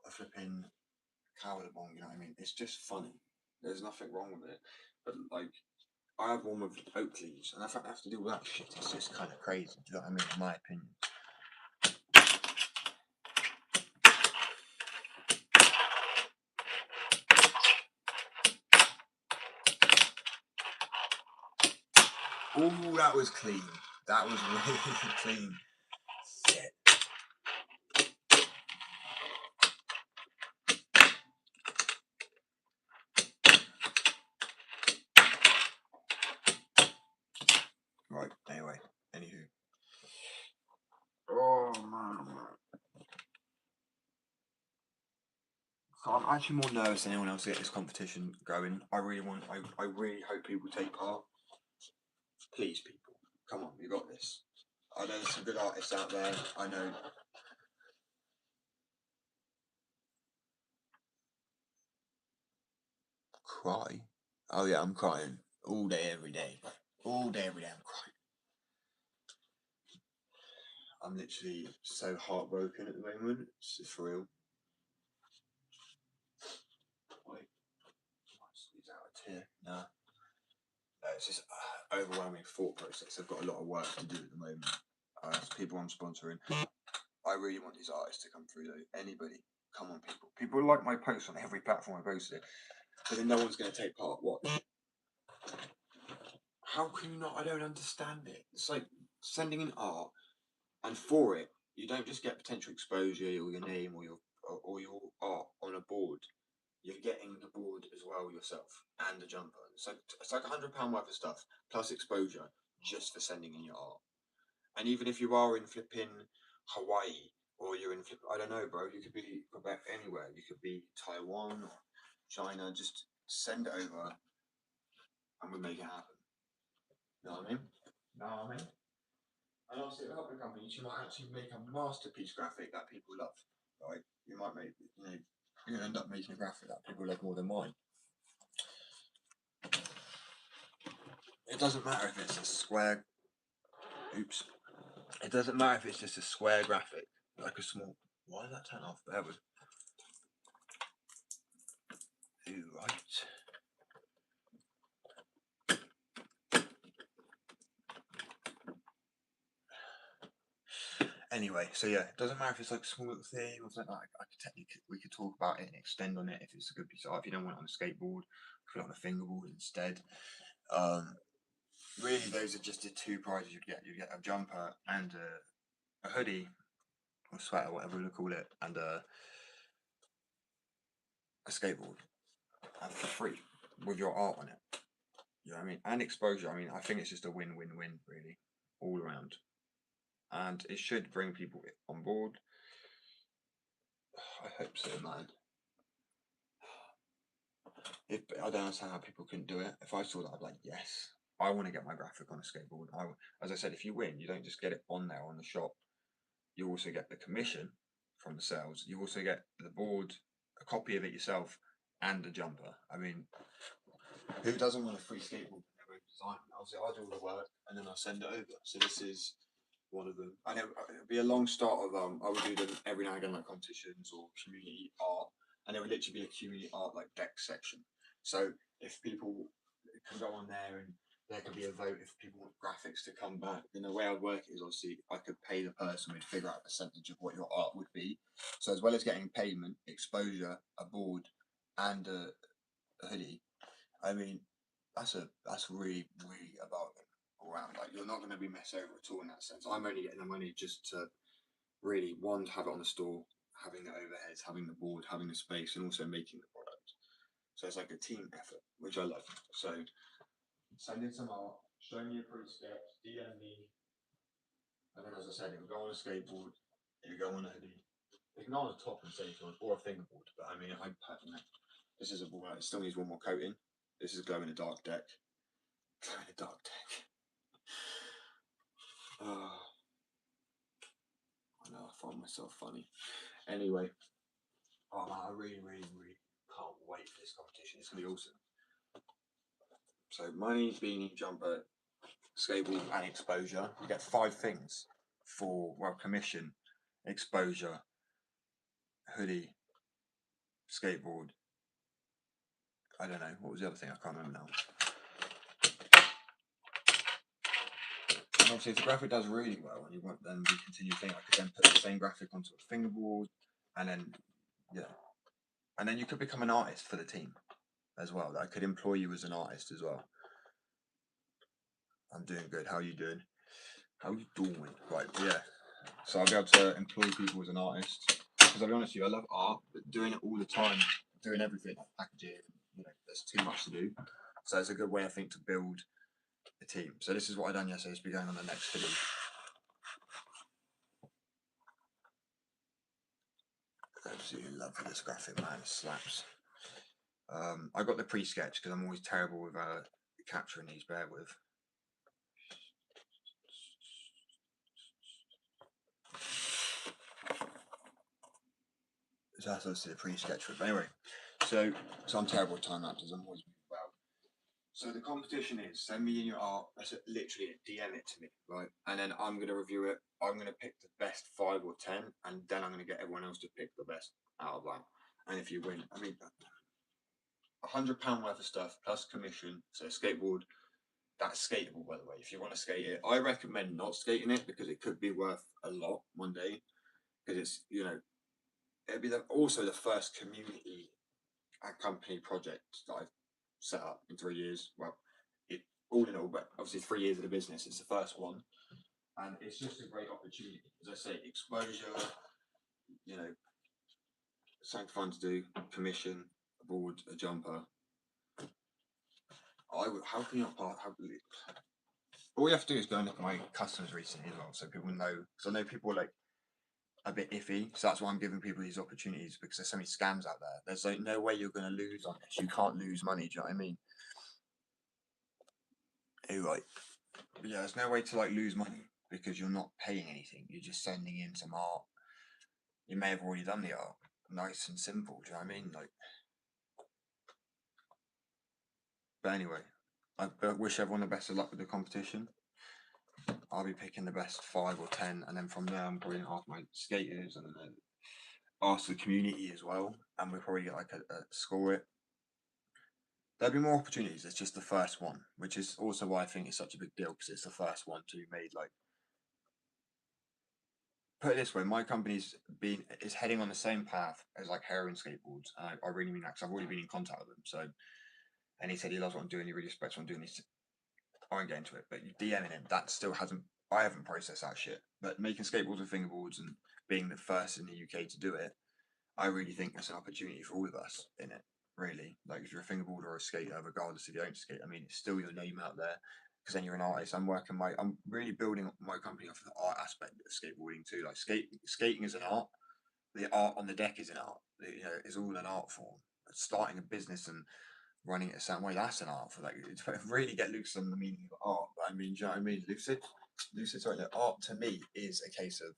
a flipping cow with a bong. You know what I mean? It's just funny. There's nothing wrong with it, but like, I have one with Oakleys, and I have to do all that shit. It's just kind of crazy. Do you know what I mean? In my opinion. Oh, that was clean. That was really clean. Shit. Right, anyway, anywho. Oh, man. So I'm actually more nervous than anyone else to get this competition going. I really hope people take part. Please, people, come on, you got this. I know there's some good artists out there. I know. Cry? Oh yeah, I'm crying all day, every day. All day, every day, I'm crying. I'm literally so heartbroken at the moment. It's just for real. Wait, I might squeeze out a tear. Nah. No, it's just overwhelming thought process. I've got a lot of work to do at the moment. People I'm sponsoring. I really want these artists to come through though. Anybody, come on, people. People like my posts on every platform I posted it, but then no one's going to take part. What? How can you not? I don't understand it. It's like sending in art, and for it, you don't just get potential exposure or your name or your art on a board. You're getting the board as well yourself and a jumper. It's like £100 worth of stuff plus exposure just for sending in your art. And even if you are in flipping Hawaii or you're in I don't know, bro. You could be Quebec, anywhere. You could be Taiwan or China. Just send it over, and we make it happen. You know what I mean? Know what I mean? And obviously, it'll help the company. You might actually make a masterpiece graphic that people love. Right? You might make, you're gonna end up making a graphic that people love more than mine. It doesn't matter if it's a square. Oops. It doesn't matter if it's just a square graphic, like a small. Why did that turn off? There was. Ooh, right. Anyway, so yeah, it doesn't matter if it's like a small little thing or something like that. We could talk about it and extend on it if it's a good piece of art. If you don't want it on a skateboard, put it on a fingerboard instead. Really, those are just the two prizes you'd get. You'd get a jumper and a hoodie or sweater, whatever you call it, and a skateboard, and for free with your art on it. You know what I mean? And exposure. I mean, I think it's just a win-win-win, really, all around. And it should bring people on board. I hope so, man. I don't understand how people couldn't do it. If I saw that, I'd be like, yes, I want to get my graphic on a skateboard. As I said, if you win, you don't just get it on there on the shop. You also get the commission from the sales. You also get the board, a copy of it yourself, and a jumper. I mean, who doesn't want a free skateboard in their own design? Obviously, I'll do all the work and then I'll send it over. So this is one of them. I know it'll be a long start of I would do them every now and again, like competitions or community art, and there would literally be a community art like deck section. So if people can go on there and there could be a vote if people want graphics to come back. Then the way I'd work it is obviously I could pay the person, we'd figure out a percentage of what your art would be. So as well as getting payment, exposure, a board, and a hoodie, I mean, that's really about it all around. Like you're not going to be messed over at all in that sense. I'm only getting the money just to really one to have it on the store, having the overheads, having the board, having the space, and also making the product. So it's like a team effort, which I love. So send in some art, show me your pre-steps, DM me, and then as I said, it will go on a skateboard, it will go on a hoodie. It can go on a top and say or a fingerboard, but I mean, this is a board. It still needs one more coating. This is glow in the dark deck. Glow in the dark deck. I know I find myself funny. Anyway, oh man, I really can't wait for this competition. It's gonna be awesome. So money, beanie, jumper, skateboard, and exposure. You get 5 things for commission, exposure, hoodie, skateboard. I don't know what was the other thing. I can't remember now. obviously, if the graphic does really well, and you want then we continue thing, I could then put the same graphic onto a fingerboard, and then and then you could become an artist for the team as well. I could employ you as an artist as well. I'm doing good. How are you doing? How are you doing? Right, yeah. So I'll be able to employ people as an artist. Because I'll be honest with you, I love art, but doing it all the time, doing everything, like packaging, there's too much to do. So it's a good way, I think, to build a team. So this is what I done yesterday. It's be going on the next video. Absolutely love this graphic, man. It slaps. I got the pre-sketch because I'm always terrible with capturing these. Bear with. So that's obviously the pre-sketch for it. But anyway, so I'm terrible with time lapses. I'm always well. So the competition is send me in your art. That's it, literally DM it to me, right? And then I'm gonna review it. I'm gonna pick the best 5 or 10, and then I'm gonna get everyone else to pick the best out of that. And if you win, I mean, £100 worth of stuff plus commission. So a skateboard, that's skateable, by the way. If you want to skate it, I recommend not skating it because it could be worth a lot one day. Because it's it'd be also the first community company project that I've set up in 3 years. Well, all in all, but obviously 3 years of the business, it's the first one, and it's just a great opportunity. As I say, exposure, something fun to do, commission, a board, a jumper. How can you not part? All you have to do is go and look at my customers recently as well, so people know. Because I know people are like a bit iffy, so that's why I'm giving people these opportunities, because there's so many scams out there. There's like no way you're going to lose on this. You can't lose money. Do you know what I mean? Right. But yeah, there's no way to like lose money because you're not paying anything. You're just sending in some art. You may have already done the art. Nice and simple. Do you know what I mean? Like. But anyway, I wish everyone the best of luck with the competition. I'll be picking the best 5 or 10, and then from there I'm probably gonna ask my skaters and then ask the community as well, and we'll probably get like a score it. There'll be more opportunities. It's just the first one, which is also why I think it's such a big deal, because it's the first one to be made. Like, put it this way, my company's is heading on the same path as like Heroin Skateboards, and I really mean that because I've already been in contact with them. So, and he said he loves what I'm doing. He really respects what I'm doing. I won't get into it, but DMing him, that still hasn't. I haven't processed that shit. But making skateboards with fingerboards and being the first in the UK to do it, I really think that's an opportunity for all of us in it. Really, like if you're a fingerboarder or a skater, regardless if you don't skate, I mean, it's still your name out there because then you're an artist. I'm really building my company off the art aspect of skateboarding too. Like skating is an art. The art on the deck is an art. It's all an art form. Starting a business and running it a certain way, that's an art for like to really get lucid on the meaning of art. But I mean, do you know what I mean? Lucid, sorry, art to me is a case of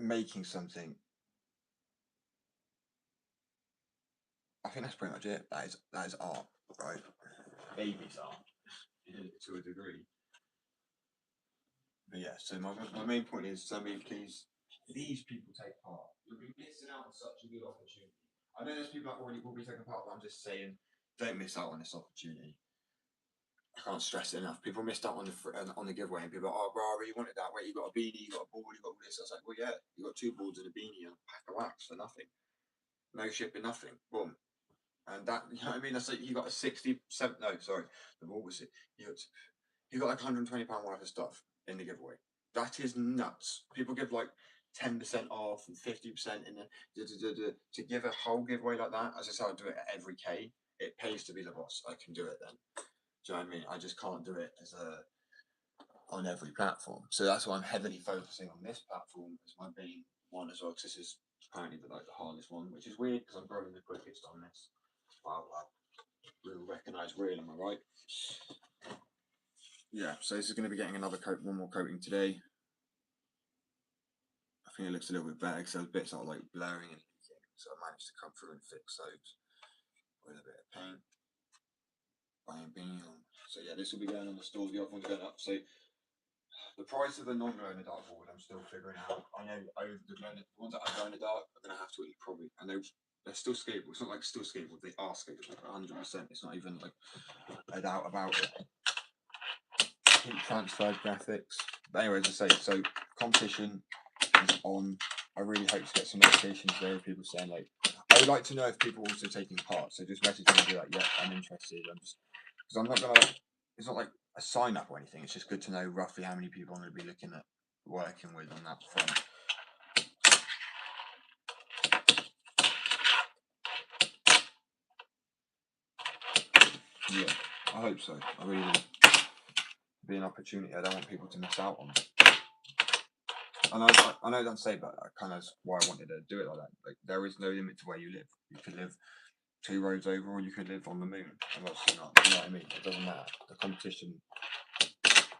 making something. I think that's pretty much it. That is art, right? Baby's art, to a degree. But yeah, so my main point is, somebody please people take part. You'll be missing out on such a good opportunity. I know there's people that already will be taking part, but I'm just saying, don't miss out on this opportunity. I can't stress it enough. People missed out on the giveaway, and people are like, oh, bro, I really wanted that. Wait, you got a beanie, you got a board, you got all this. I was like, well, yeah, you got 2 boards and a beanie and a pack of wax for nothing. No shipping, nothing. Boom. And that, you know what I mean? That's like, you got a 67, no, sorry, what was it? You got like £120 worth of stuff in the giveaway. That is nuts. People give like 10% off and 50% in the, to give a whole giveaway like that. As I said, I do it at every K. It pays to be the boss. I can do it then. Do you know what I mean? I just can't do it on every platform. So that's why I'm heavily focusing on this platform as my main one as well, because this is apparently the hardest one, which is weird because I'm growing the quickest on this. Wow. Real recognise real, am I right? Yeah, so this is going to be getting one more coating today. I think it looks a little bit better because those bits are like blurring and anything, so I managed to come through and fix those with a bit of paint. So yeah, this will be going on the store. The other one's going up. So the price of a non-glow in the dark board, I'm still figuring out. I know the ones that are glow in the dark are going to have to eat probably, and they're still skatable. It's not like still skatable; they are skatable, 100%. It's not even like a doubt about it. heat transferred graphics. But anyway, as I say, so competition is on. I really hope to get some notifications there of people saying like, I would like to know if people are also taking part. So just message me and be like, yeah, I'm interested. I'm just because I'm not gonna. It's not like a sign up or anything. It's just good to know roughly how many people I'm going to be looking at working with on that front. Yeah, I hope so. I really do. Be an opportunity I don't want people to miss out on. I know don't say, but that kind of why I wanted to do it like that. Like there is no limit to where you live. You could live 2 roads over, or you could live on the moon. And that's not, you know what I mean? It doesn't matter. The competition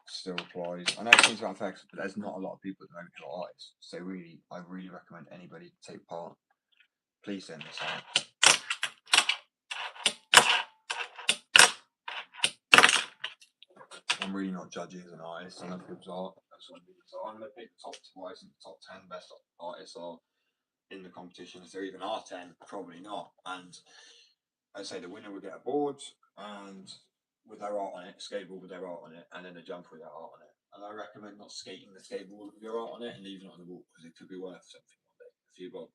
still applies. I know it seems unfair, but there's not a lot of people at the moment who are artists. So really, I really recommend anybody take part. Please send this out. I'm really not judging as an artist on other people's art. That's what I mean. So I'm going to pick the top twice and the top 10 best artists are in the competition. If there even are 10, probably not. And I'd say the winner would get a board and with their art on it, skateboard with their art on it, and then a jumper with their art on it. And I recommend not skating the skateboard with your art on it and leaving it on the wall because it could be worth something one day. A few bob.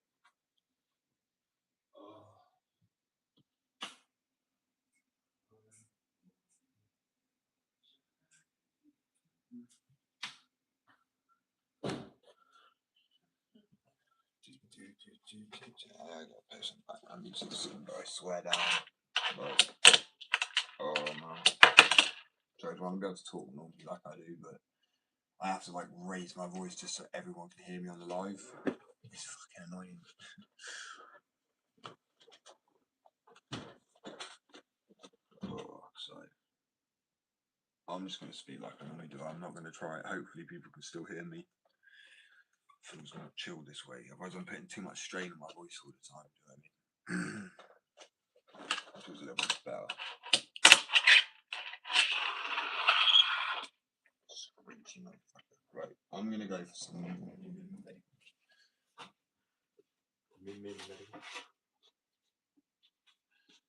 I gotta play some background music soon, but I swear down. But, oh man. Sorry, I want to be able to talk normally like I do, but I have to like raise my voice just so everyone can hear me on the live. It's fucking annoying. Oh, sorry. I'm just gonna speak like I normally do. I'm not gonna try it. Hopefully, people can still hear me. Feels more chill this way. Otherwise, I'm putting too much strain on my voice all the time. Do you know what I mean? Feels a little bit better. Screeching motherfucker. Right, I'm gonna go for some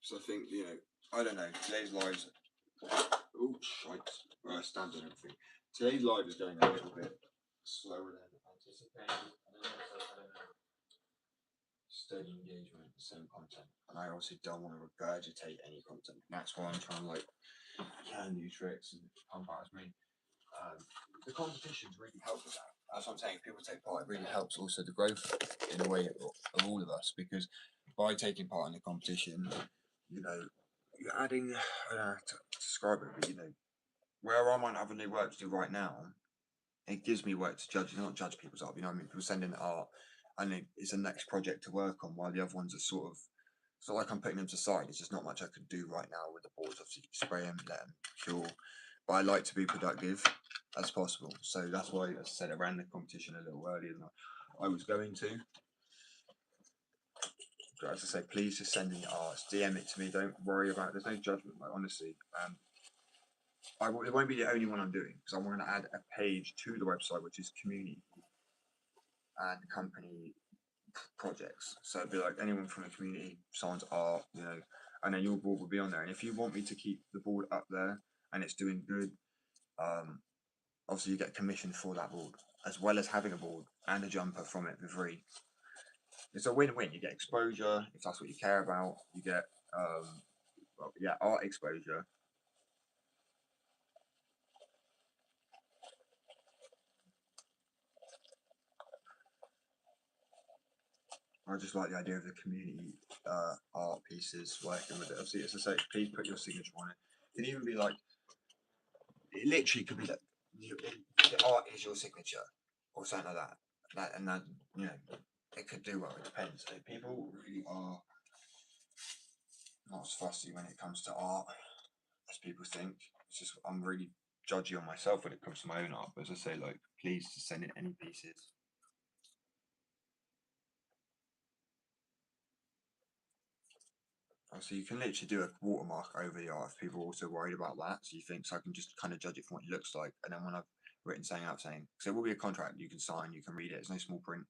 so I think, you know, I don't know, today's lives oh shite, standard and everything. Today's live is going a little bit slower than anticipated. And then also, I don't know, steady engagement, the same content. And I also don't want to regurgitate any content. That's why I'm trying to like learn new tricks and pump out as many. The competitions really help with that. That's what I'm saying. If people take part, it really helps also the growth in a way of all of us because by taking part in the competition, you know, you're adding, I don't know how to describe it, but you know, where I might have a new work to do right now, it gives me work to judge, not judge people's art, you know what I mean? People send in art and it's the next project to work on while the other ones are sort of, it's not like I'm putting them to side, it's just not much I could do right now with the boards. Obviously, spray them, let them cure, but I like to be productive as possible. So that's why, as I said, I ran the competition a little earlier than I was going to. But as I say, please just send in your arts, DM it to me. Don't worry about it. There's no judgment, like honestly. It won't be the only one I'm doing because I'm going to add a page to the website which is community and company projects. So it'd be like anyone from the community, someone's art, you know, and then your board will be on there. And if you want me to keep the board up there and it's doing good, obviously you get commission for that board as well as having a board and a jumper from it for free. It's a win-win. You get exposure if that's what you care about. You get art exposure. I just like the idea of the community art pieces working with it. Obviously, as I say, please put your signature on it. It can even be like, it literally could be like, the art is your signature or something like that. And then, you know, it could do well. It depends. People really are not as fussy when it comes to art as people think. It's just I'm really judgy on myself when it comes to my own art. But as I say, like, please just send in any pieces. So you can literally do a watermark over the art if people are also worried about that. So you think, so I can just kind of judge it from what it looks like. And then when I've written something out saying, so it will be a contract you can sign, you can read it, there's no small print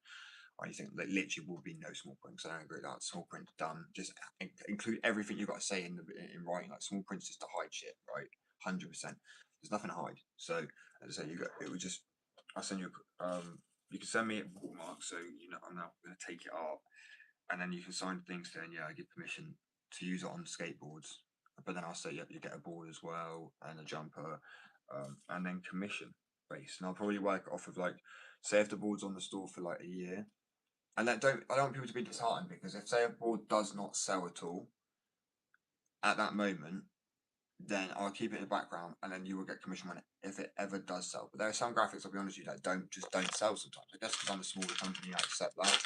or anything. Like literally will be no small print. So I don't agree with that. Small print done. Just include everything you've got to say in writing. Like small print's just to hide shit, right? 100%. There's nothing to hide. So as I say, it would just, I'll send you you can send me a watermark, so I'm now going to take it up, and then you can sign things saying, yeah, I give permission to use it on skateboards. But then I'll say, yep, you get a board as well and a jumper, and then commission base. And I'll probably work off of, like, say if the board's on the store for like a year, and I don't want people to be disheartened, because if, say, a board does not sell at all at that moment, then I'll keep it in the background, and then you will get commission money if it ever does sell. But there are some graphics, I'll be honest with you, that don't sell sometimes. I guess because I'm a smaller company, I accept that.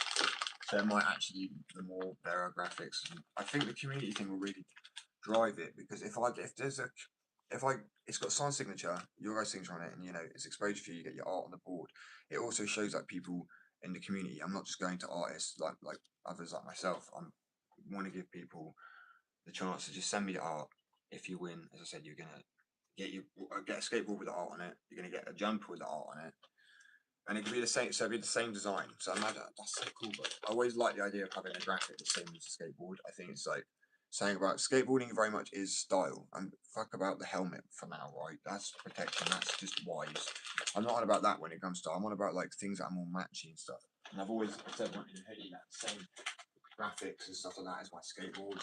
So it might actually, the more there are graphics, I think the community thing will really drive it, because if it's got Signed signature, your guys' signature on it, and it's exposure for you, you get your art on the board. It also shows that people in the community. I'm not just going to artists like others like myself. I want to give people the chance to just send me the art. If you win, as I said, you're gonna get a skateboard with the art on it. You're gonna get a jumper with the art on it, and it could be the same. So it'd be the same design. So I imagine that's so cool. But I always like the idea of having a graphic the same as a skateboard. I think it's like saying about skateboarding very much is style, and fuck about the helmet for now, right? That's protection. That's just wise. I'm not on about that when it comes to. I'm on about like things that are more matchy and stuff. And I've always said wanting a hoodie that same graphics and stuff like that as my skateboard.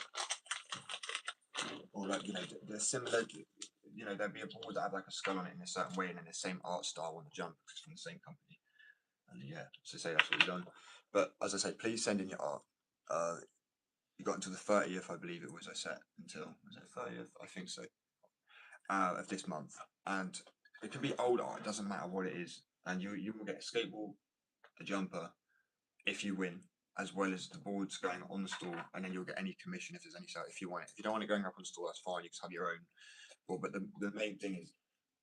Or like they're similar. There'd be a board that had like a skull on it in a certain way, and then the same art style on the jump because it's from the same company. And yeah, so say that's what we've done. But as I say, please send in your art. You got until the 30th, I believe it was. I set until, was it 30th? I think so. Of this month, and it can be old art. It doesn't matter what it is, and you will get a skateboard, a jumper, if you win, as well as the boards going on the store, and then you'll get any commission if there's any sale if you want it. If you don't want it going up on the store, that's fine. You can have your own. But the main thing is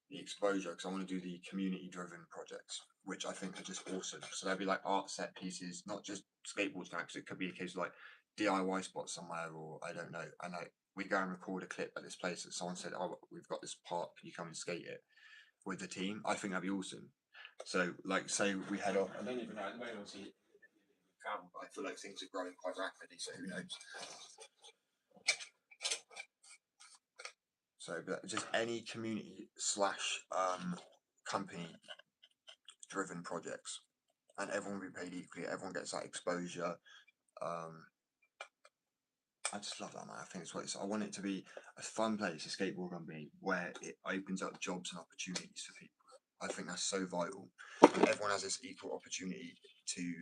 the exposure, because I want to do the community-driven projects, which I think are just awesome. So there'll be like art set pieces, not just skateboards now, because it could be a case of like DIY spot somewhere, or I don't know. And like we go and record a clip at this place that someone said, "Oh, we've got this park. Can you come and skate it with the team?" I think that'd be awesome. So like, say we head off. I don't even know at the moment. Obviously, travel, but I feel like things are growing quite rapidly. So who knows? So, but just any community slash company driven projects, and everyone will be paid equally. Everyone gets that exposure. I just love that, man. I think it's what I want it to be a fun place, a skateboard company where it opens up jobs and opportunities for people. I think that's so vital. Everyone has this equal opportunity to,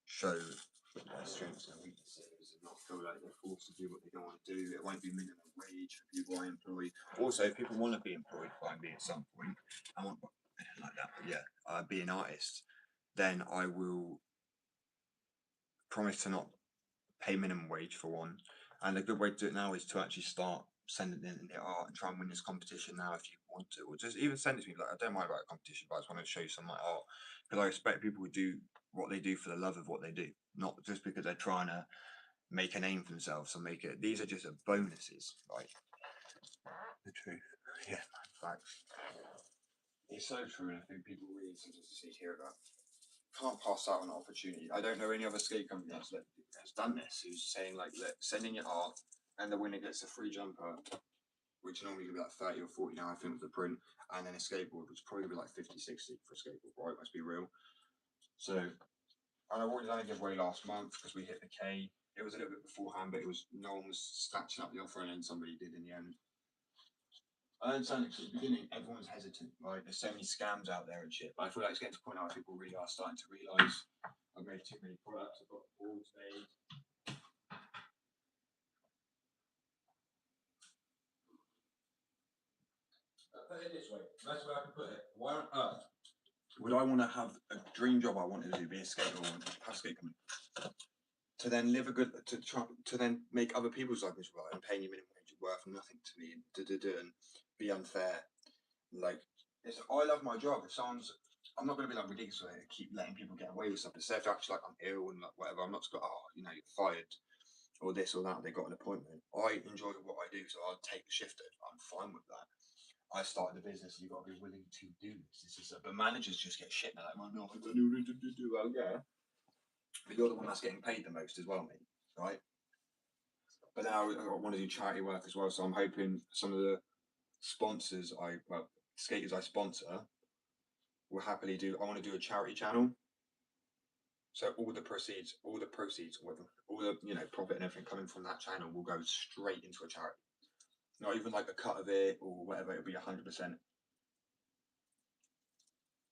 show their strengths and weaknesses, and not feel like they're forced to do what they don't want to do. It won't be minimum wage for people I employ. Also, if people want to be employed by me at some point, I don't like that, but yeah, be an artist, then I will promise to not pay minimum wage for one. And a good way to do it now is to actually start sending in their art and try and win this competition now if you want to, or just even send it to me. Like, I don't mind about a competition, but I just want to show you some of my art, because I expect people to do what they do for the love of what they do, not just because they're trying to make a name for themselves and make it. These are just bonuses, right? The truth. Yeah, facts. It's so true, and I think people really sometimes just need to hear about. Can't pass out an opportunity. I don't know any other skate company that's done this, who's saying like, send in your art, and the winner gets a free jumper, which normally could be like 30 or 40 now, I think, with the print, and then a skateboard, which probably be like 50, 60 for a skateboard, right? Let's be real. So, and I've already done a giveaway last month because we hit the K. It was a little bit beforehand, but no one was snatching up the offer, and then somebody did in the end. I understand at the beginning, everyone's hesitant, right? There's so many scams out there and shit. But I feel like it's getting to a point now where people really are starting to realise I've made too many products, I've got boards made. Put it this way, that's where I can put it. Why on earth would I want to have a dream job I wanted to do, be a skater or have a skate company? To then live a good, to then make other people's lives miserable and paying you minimum wage worth nothing to me, and be unfair. Like, I love my job. It sounds, I'm not going to be like ridiculous with it, keep letting people get away with stuff. But say if actually like I'm ill and like whatever, I'm not just going, you're fired or this or that. They got an appointment. I enjoy what I do, so I'll take the shift. I'm fine with that. I started a business. You've got to be willing to do this. But managers just get shit. They're like, well, no, I don't do. Well, yeah. But you're the one that's getting paid the most as well, mate. Right? But now I want to do charity work as well. So I'm hoping some of the skaters I sponsor will happily do. I want to do a charity channel. So all the proceeds, all the profit and everything coming from that channel will go straight into a charity. Not even like a cut of it or whatever. It'll be 100%.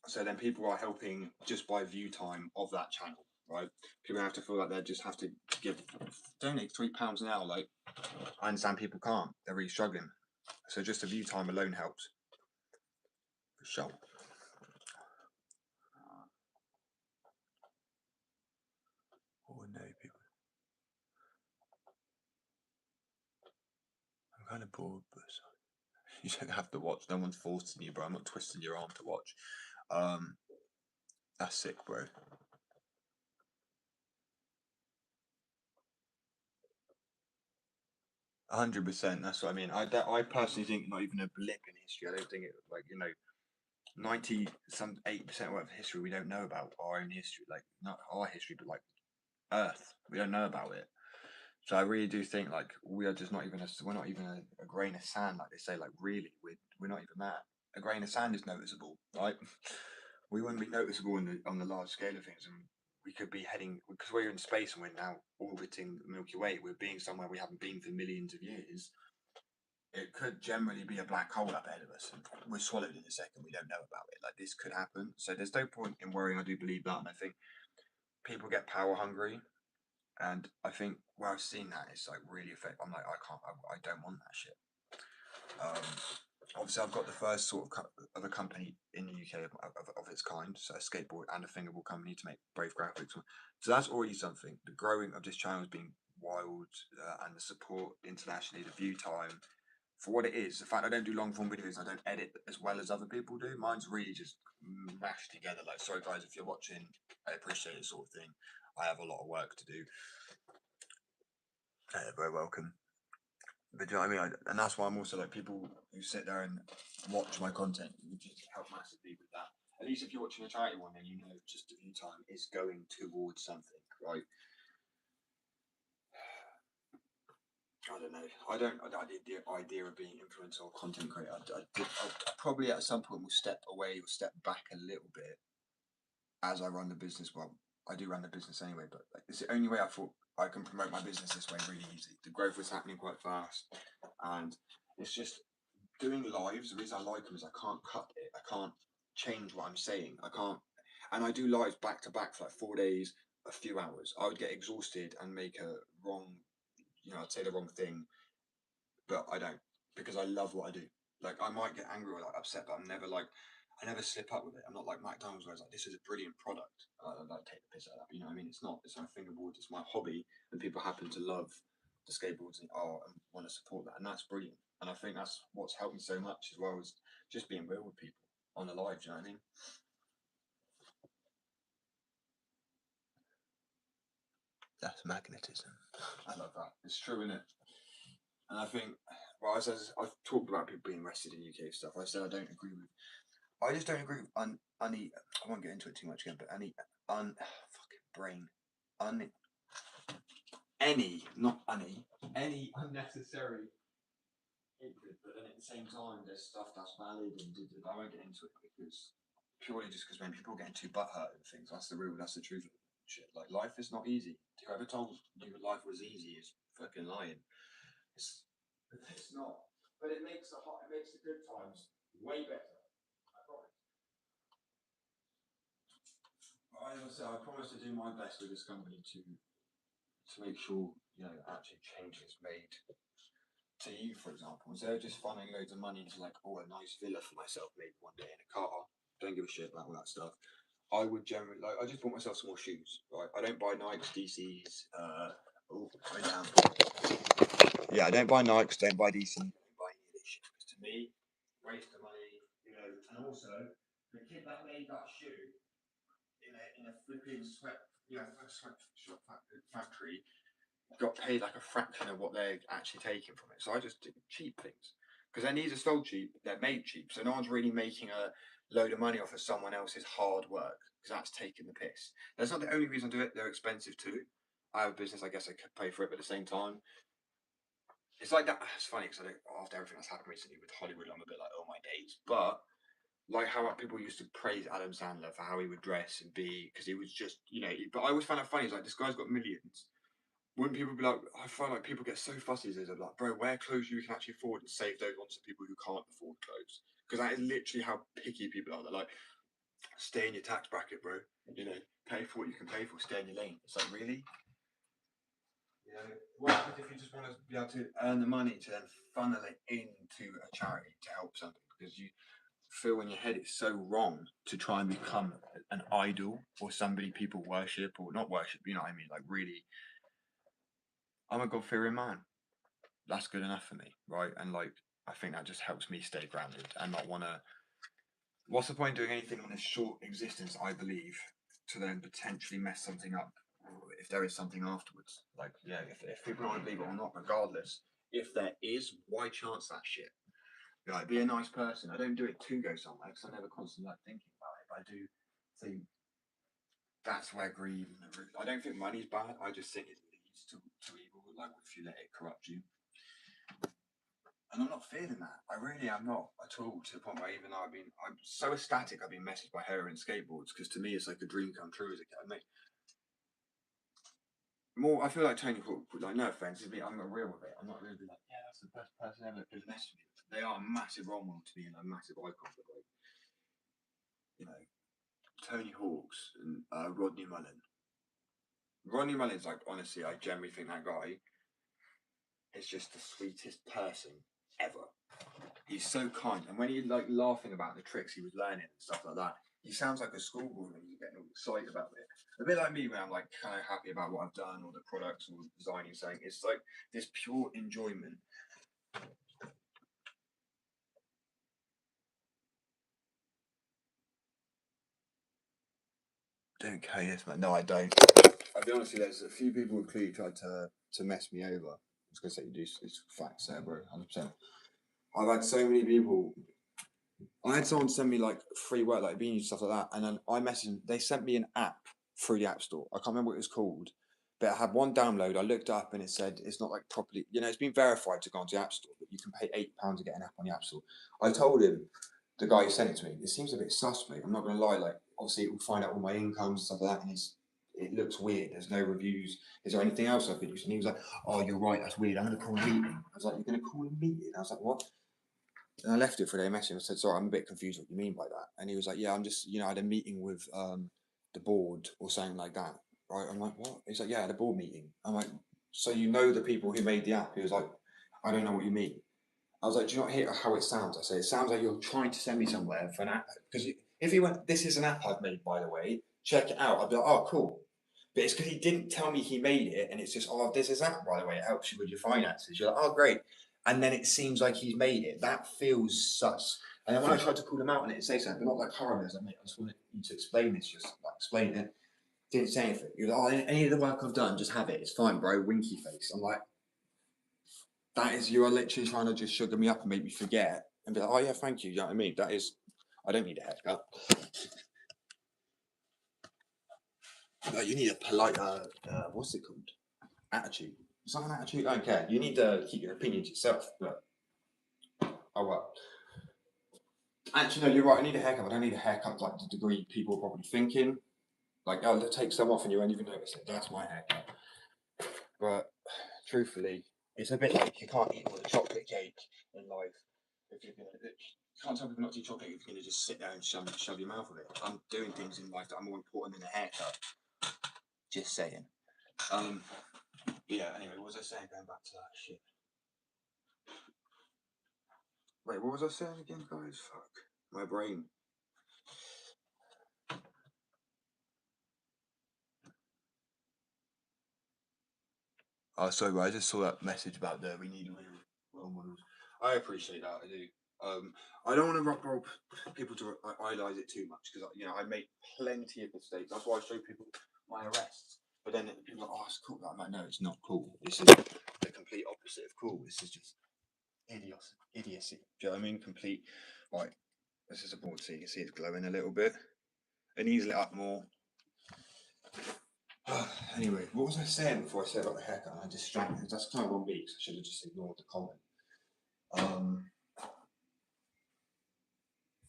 So then people are helping just by view time of that channel, right? People have to feel like they just have to donate £3 an hour. Like, I understand people can't; they're really struggling. So just the view time alone helps. For sure. Ordinary people. I'm kind of bored, but you don't have to watch. No one's forcing you, bro. I'm not twisting your arm to watch. That's sick, bro. 100%. That's what I mean. I personally think not even a blip in history. I don't think it 98% worth of history we don't know about our own history, like not our history, but like Earth. We don't know about it. So I really do think like we are just not even we're not even a grain of sand, like they say. Like really, we're not even that. A grain of sand is noticeable, right? We wouldn't be noticeable on the large scale of things, and we could be heading because we're in space and we're now orbiting the Milky Way. We're being somewhere we haven't been for millions of years. It could generally be a black hole up ahead of us, and we're swallowed in a second. We don't know about it. Like this could happen. So there's no point in worrying. I do believe that, and I think people get power hungry, and I think where I've seen that it's like really effective. I'm like, I don't want that shit. Obviously, I've got the first sort of a company in the UK of its kind, so a skateboard and a fingerboard company to make both graphics. So that's already something. The growing of this channel has been wild, and the support internationally, the view time for what it is. The fact I don't do long form videos, I don't edit as well as other people do. Mine's really just mashed together. Like, sorry guys, if you're watching, I appreciate it, sort of thing. I have a lot of work to do. Very welcome. But do you know what I mean? And that's why I'm also like people who sit there and watch my content. You just help massively with that. At least if you're watching a charity one, then you know just the view time is going towards something, right? I don't know. The idea of being influencer or content creator. I probably at some point will step away or step back a little bit as I run the business. Well, I do run the business anyway, but like, it's the only way I thought I can promote my business this way really easy. The growth was happening quite fast, and it's just doing lives. The reason I like them is I can't cut it. I can't change what I'm saying. I can't, and I do lives back to back for like 4 days, a few hours. I would get exhausted and make a wrong, I'd say the wrong thing, but I don't because I love what I do. Like I might get angry or like upset, but I never slip up with it. I'm not like McDonald's where it's like this is a brilliant product. I like take the piss out of that. You know what I mean? It's not. It's my fingerboard. It's my hobby, and people happen to love the skateboards and art and want to support that, and that's brilliant. And I think that's what's helped me so much as well as just being real with people on the live. Do you know what I mean? That's magnetism. I love that. It's true, isn't it? And I think, well, I've talked about people being arrested in UK stuff. I said I don't agree with. I just don't agree with any. I won't get into it too much again, but fucking brain, any unnecessary hatred. But then at the same time, there's stuff that's valid, and I won't get into it because purely just because when people are getting too butthurt and things, that's the truth of shit. Like life is not easy. Whoever told you life was easy is fucking lying. It's not. But it makes the good times way better. I promise. I promise to do my best with this company to make sure actually change is made to you, for example. Instead of just funneling loads of money into like a nice villa for myself, maybe one day in a car. Don't give a shit about all that stuff. I would generally I just bought myself some more shoes. Right, I don't buy Nikes, DCs. Going down. Yeah, I don't buy Nikes, don't buy DC, don't buy any of this shit. Because to me, waste of money, and also the kid that made that shoe in a flipping sweatshop factory got paid like a fraction of what they're actually taking from it. So I just do cheap things because then these are sold cheap, they're made cheap, so no one's really making a load of money off of someone else's hard work because that's taking the piss. That's not the only reason I do it. They're expensive too. I have a business, I guess I could pay for it, but at the same time, it's like that. It's funny because after everything that's happened recently with Hollywood, I'm a bit like, oh my days. But like how people used to praise Adam Sandler for how he would dress and be, because he was just, but I always found it funny. It's like, this guy's got millions. Wouldn't people be like, I find like people get so fussy these days. Like, bro, wear clothes you can actually afford and save those on to people who can't afford clothes. Because that is literally how picky people are. They're like, stay in your tax bracket, bro. Pay for what you can pay for, stay in your lane. It's like, really? What happens if you just want to be able to earn the money to then funnel it into a charity to help something? Because you feel in your head it's so wrong to try and become an idol or somebody people worship, or not worship, you know what I mean? Like, really, I'm a God-fearing man. That's good enough for me, right? And like, I think that just helps me stay grounded and not want to. What's the point of doing anything on this short existence, I believe, to then potentially mess something up if there is something afterwards? Like, yeah, if people don't want to believe it or not, regardless, if there is, why chance that shit? Like, be a nice person. I don't do it to go somewhere because I never constantly like thinking about it. But I do think that's where greed and I don't think money's bad. I just think it leads to evil. Like, if you let it corrupt you. And I'm not feeling that. I really am not at all, to the point where even though I'm so ecstatic I've been messaged by her and skateboards, because to me it's like a dream come true as a kid. I feel like Tony Hawk, like, no offense, I'm not real with it. I'm not really like, yeah, that's the best person ever who's messaged me. They are a massive role model to me and a massive icon, but like, Tony Hawks and Rodney Mullen. Rodney Mullen's like, honestly, I generally think that guy is just the sweetest person ever. He's so kind, and when he's like laughing about the tricks he was learning and stuff like that, he sounds like a schoolboy when he's getting all excited about it. A bit like me when I'm like kind of happy about what I've done or the products or designing something. It's like this pure enjoyment. Don't care, yes, man. No, I don't. I'll be honest with you, there's a few people who clearly tried to mess me over. I was gonna say you do, it's facts there, bro, 100%. I've had so many people. I had someone send me like free work, like beanies and stuff like that, and then I messaged them. They sent me an app through the App Store. I can't remember what it was called, but I had one download. I looked up and it said it's not like properly, it's been verified to go onto the App Store, but you can pay £8 to get an app on the App Store. I told him, the guy who sent it to me, it seems a bit sus, mate. I'm not gonna lie. Like, obviously, it will find out all my incomes and stuff like that, and it looks weird. There's no reviews. Is there anything else I could use? And he was like, "Oh, you're right. That's weird. I'm gonna call a meeting." I was like, "You're gonna call a meeting?" I was like, "What?" And I left it for a day message. I said, "Sorry, I'm a bit confused what you mean by that." And he was like, "Yeah, I'm just, I had a meeting with the board or something like that." Right? I'm like, "What?" He's like, "Yeah, I had a board meeting." I'm like, "So you know the people who made the app?" He was like, "I don't know what you mean." I was like, "Do you not hear how it sounds?" I said, "It sounds like you're trying to send me somewhere for an app." Because if he went, "This is an app I've made, by the way, check it out," I'd be like, "Oh, cool." But it's because he didn't tell me he made it, and it's just, "Oh, this is app, by the way. It helps you with your finances." You're like, "Oh, great." And then it seems like he's made it. That feels sus. And then when I tried to call him out on it and say something, but not like horrible, I was like, "Mate, I just wanted you to explain this, just like explain it." Didn't say anything. He was like, "Oh, any of the work I've done, just have it. It's fine, bro." Winky face. I'm like, that is, you are literally trying to just sugar me up and make me forget and be like, "Oh yeah, thank you." You know what I mean? That is, I don't need a haircut. You need a polite, what's it called? Attitude. It's not an attitude. I don't care. You need to keep your opinion to yourself. But oh well. Actually, no, you're right. I need a haircut. I don't need a haircut like the degree people are probably thinking. Like, oh, take some off and you won't even notice it. That's my haircut. But truthfully, it's a bit like you can't eat all the chocolate cake in life if you're gonna. You can't tell people not to eat chocolate if you're gonna just sit there and shove your mouth with it. I'm doing things in life that are more important than a haircut. Just saying. Yeah. Anyway, what was I saying? Going back to that shit. Wait, what was I saying again, guys? Fuck my brain. Oh, sorry, but I just saw that message about we need role models. I appreciate that. I do. I don't want to rob people to idolize it too much because I made plenty of mistakes. That's why I show people my arrests. But then people are like, "Oh, it's cool." I'm like, "No, it's not cool. This is the complete opposite of cool. This is just idiocy." Do you know what I mean? Complete. Right. This is a board, so you can see it's glowing a little bit. It needs lit up more. Anyway, what was I saying before I said about the haircut? I distracted. That's kind of on me. 'Cause I should have just ignored the comment.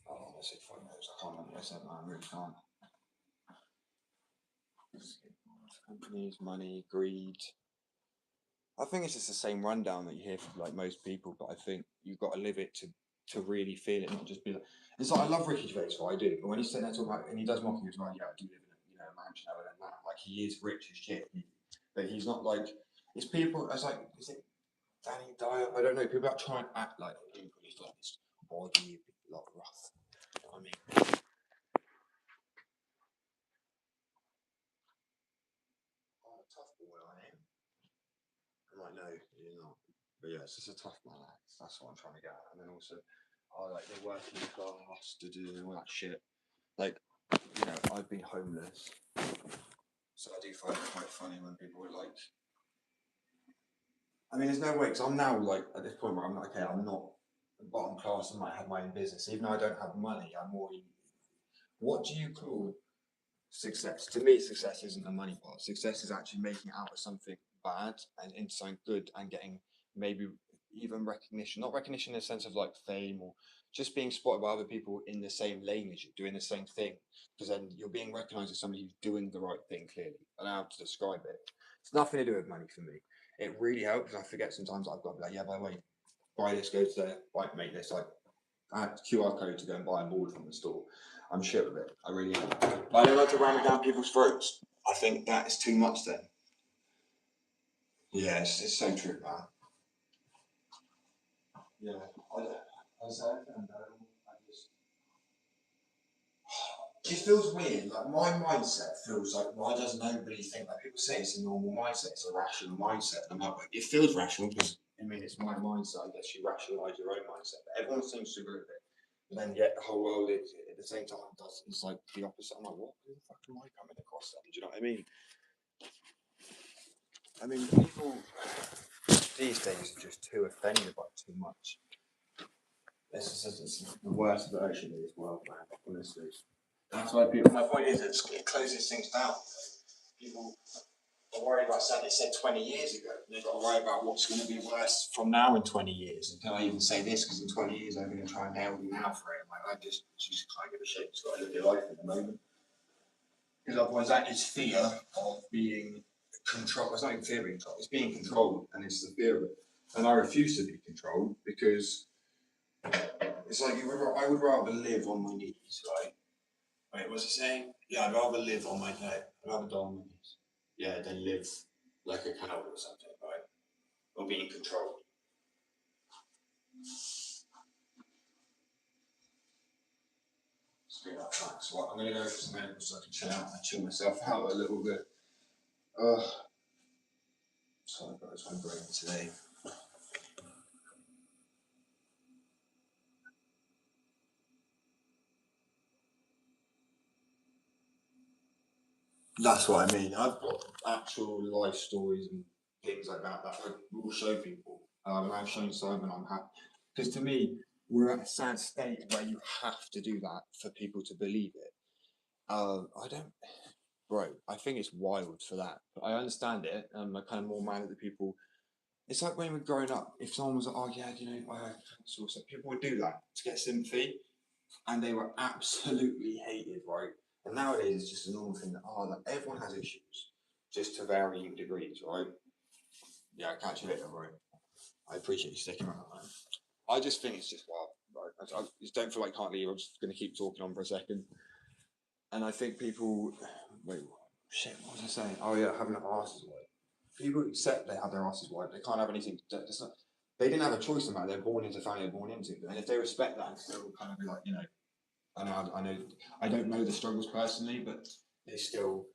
Oh, let's see if I know. I can't remember what I said. I really can't. Companies, money, greed. I think it's just the same rundown that you hear from like most people, but I think you've got to live it to really feel it, not just be like. It's like I love Ricky Gervais, what I do, but when he's sitting there talking about, and he does mocking as well. Yeah, I do live in a mansion other than that. Like he is rich as shit, but he's not like. It's people. It's like is it Danny Dyer? I don't know. People that try and act like him, but he's like this body, a lot rough. You know what I mean. I'm a tough boy, I am. I'm like, no, you're not. But yeah, it's just a tough man. That's what I'm trying to get at. And then also, like the working class to do all that shit. Like, I've been homeless, so I do find it quite funny when people are like. I mean, there's no way because I'm now like at this point where I'm like, okay, I'm not bottom class. I might have my own business, even though I don't have money. I'm already. What do you call success? To me, success isn't the money part. Success is actually making it out of something bad and into something good and getting maybe even recognition. Not recognition in the sense of like fame or just being spotted by other people in the same lane as you, doing the same thing. Because then you're being recognized as somebody who's doing the right thing clearly. I don't know how to describe it. It's nothing to do with money for me. It really helps. I forget sometimes I've got to be like, yeah, by the way, buy this, go to there, like make this, like add QR code to go and buy a board from the store. I'm shit with it. I really am. But I don't like to ram it down people's throats. I think that is too much then. Yeah, it's so true, man. Yeah. I just, it feels weird. Like my mindset feels like why does nobody think like people say it's a normal mindset, it's a rational mindset. And I'm like, it feels rational because I mean it's my mindset. I guess you rationalise your own mindset, but everyone seems to agree with it. But then yet the whole world is, at the same time does it's like the opposite. I'm like, what the fuck am I coming across then? Do you know what I mean? I mean people these days are just too offended by too much. It's the worst version as well, man, honestly. That's why people. My point is, it closes things down. People are worried about something they said 20 years ago. They've got to worry about what's going to be worse from now in 20 years. And can I even say this? Because in 20 years, I'm going to try and nail you now for it. Like, I just can't give a shit. Just got to live your life at the moment. Because otherwise, that is fear of being controlled. It's not even fear of being controlled. It's being controlled, and it's the fear of it. And I refuse to be controlled because it's like I would rather live on my knees, right? Wait, what's it saying? Yeah, I'd rather live on my no, I'd rather die on my knees. Yeah, than live like a coward or something, right? Or being controlled. Let's do that back. So I'm gonna go for some medical so I can chill out and chill myself out a little bit. Sorry guys, I'm brain today. That's what I mean. I've got actual life stories and things like that that I will show people. And I've shown Simon I'm happy. Because to me, we're at a sad state where you have to do that for people to believe it. I don't, bro. I think it's wild for that. But I understand it. I'm kind of more mad at the people. It's like when we were growing up. If someone was like, "Oh yeah, I have cancer," so people would do that to get sympathy, and they were absolutely hated, right? And nowadays, it's just a normal thing that like everyone has issues, just to varying degrees, right? Yeah, I'll catch you later, right? I appreciate you sticking around, man. I just think it's just wild, right? I just don't feel like I can't leave. I'm just going to keep talking on for a second. And I think people, wait, shit, what was I saying? Oh yeah, having an arse is white. People accept they have their asses white. They can't have anything. They didn't have a choice in that. They're born into the family they're born into, and if they respect that and still kind of be like, I don't know the struggles personally, but they still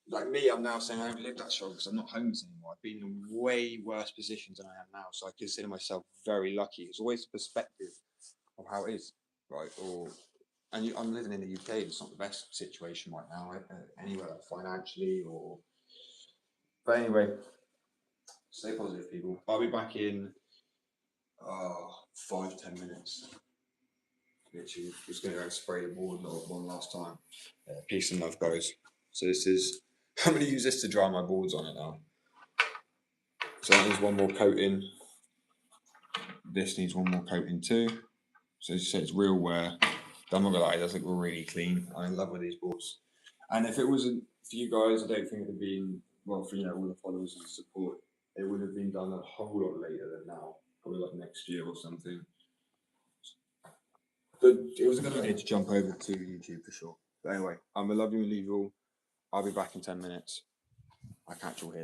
like me. I'm now saying I don't live that struggle because I'm not homeless anymore. I've been in way worse positions than I am now, so I consider myself very lucky. It's always the perspective of how it is, right? I'm living in the UK. It's not the best situation right now, anywhere financially or. But anyway, stay positive, people. I'll be back in 5-10 minutes. Literally, just going to go and spray the board one last time. Peace and love, guys. So this is I'm going to use this to dry my boards on it now. So that needs one more coating. This needs one more coating too. So as you say, it's real wear. I'm not gonna lie, it does look really clean. I'm in love with these boards. And if it wasn't for you guys, I don't think it would have been, well, for all the followers and support, it would have been done a whole lot later than now. Probably like next year or something. But it was a good idea to jump over to YouTube for sure. But anyway, I love you and leave you all. I'll be back in 10 minutes. I'll catch you all here then.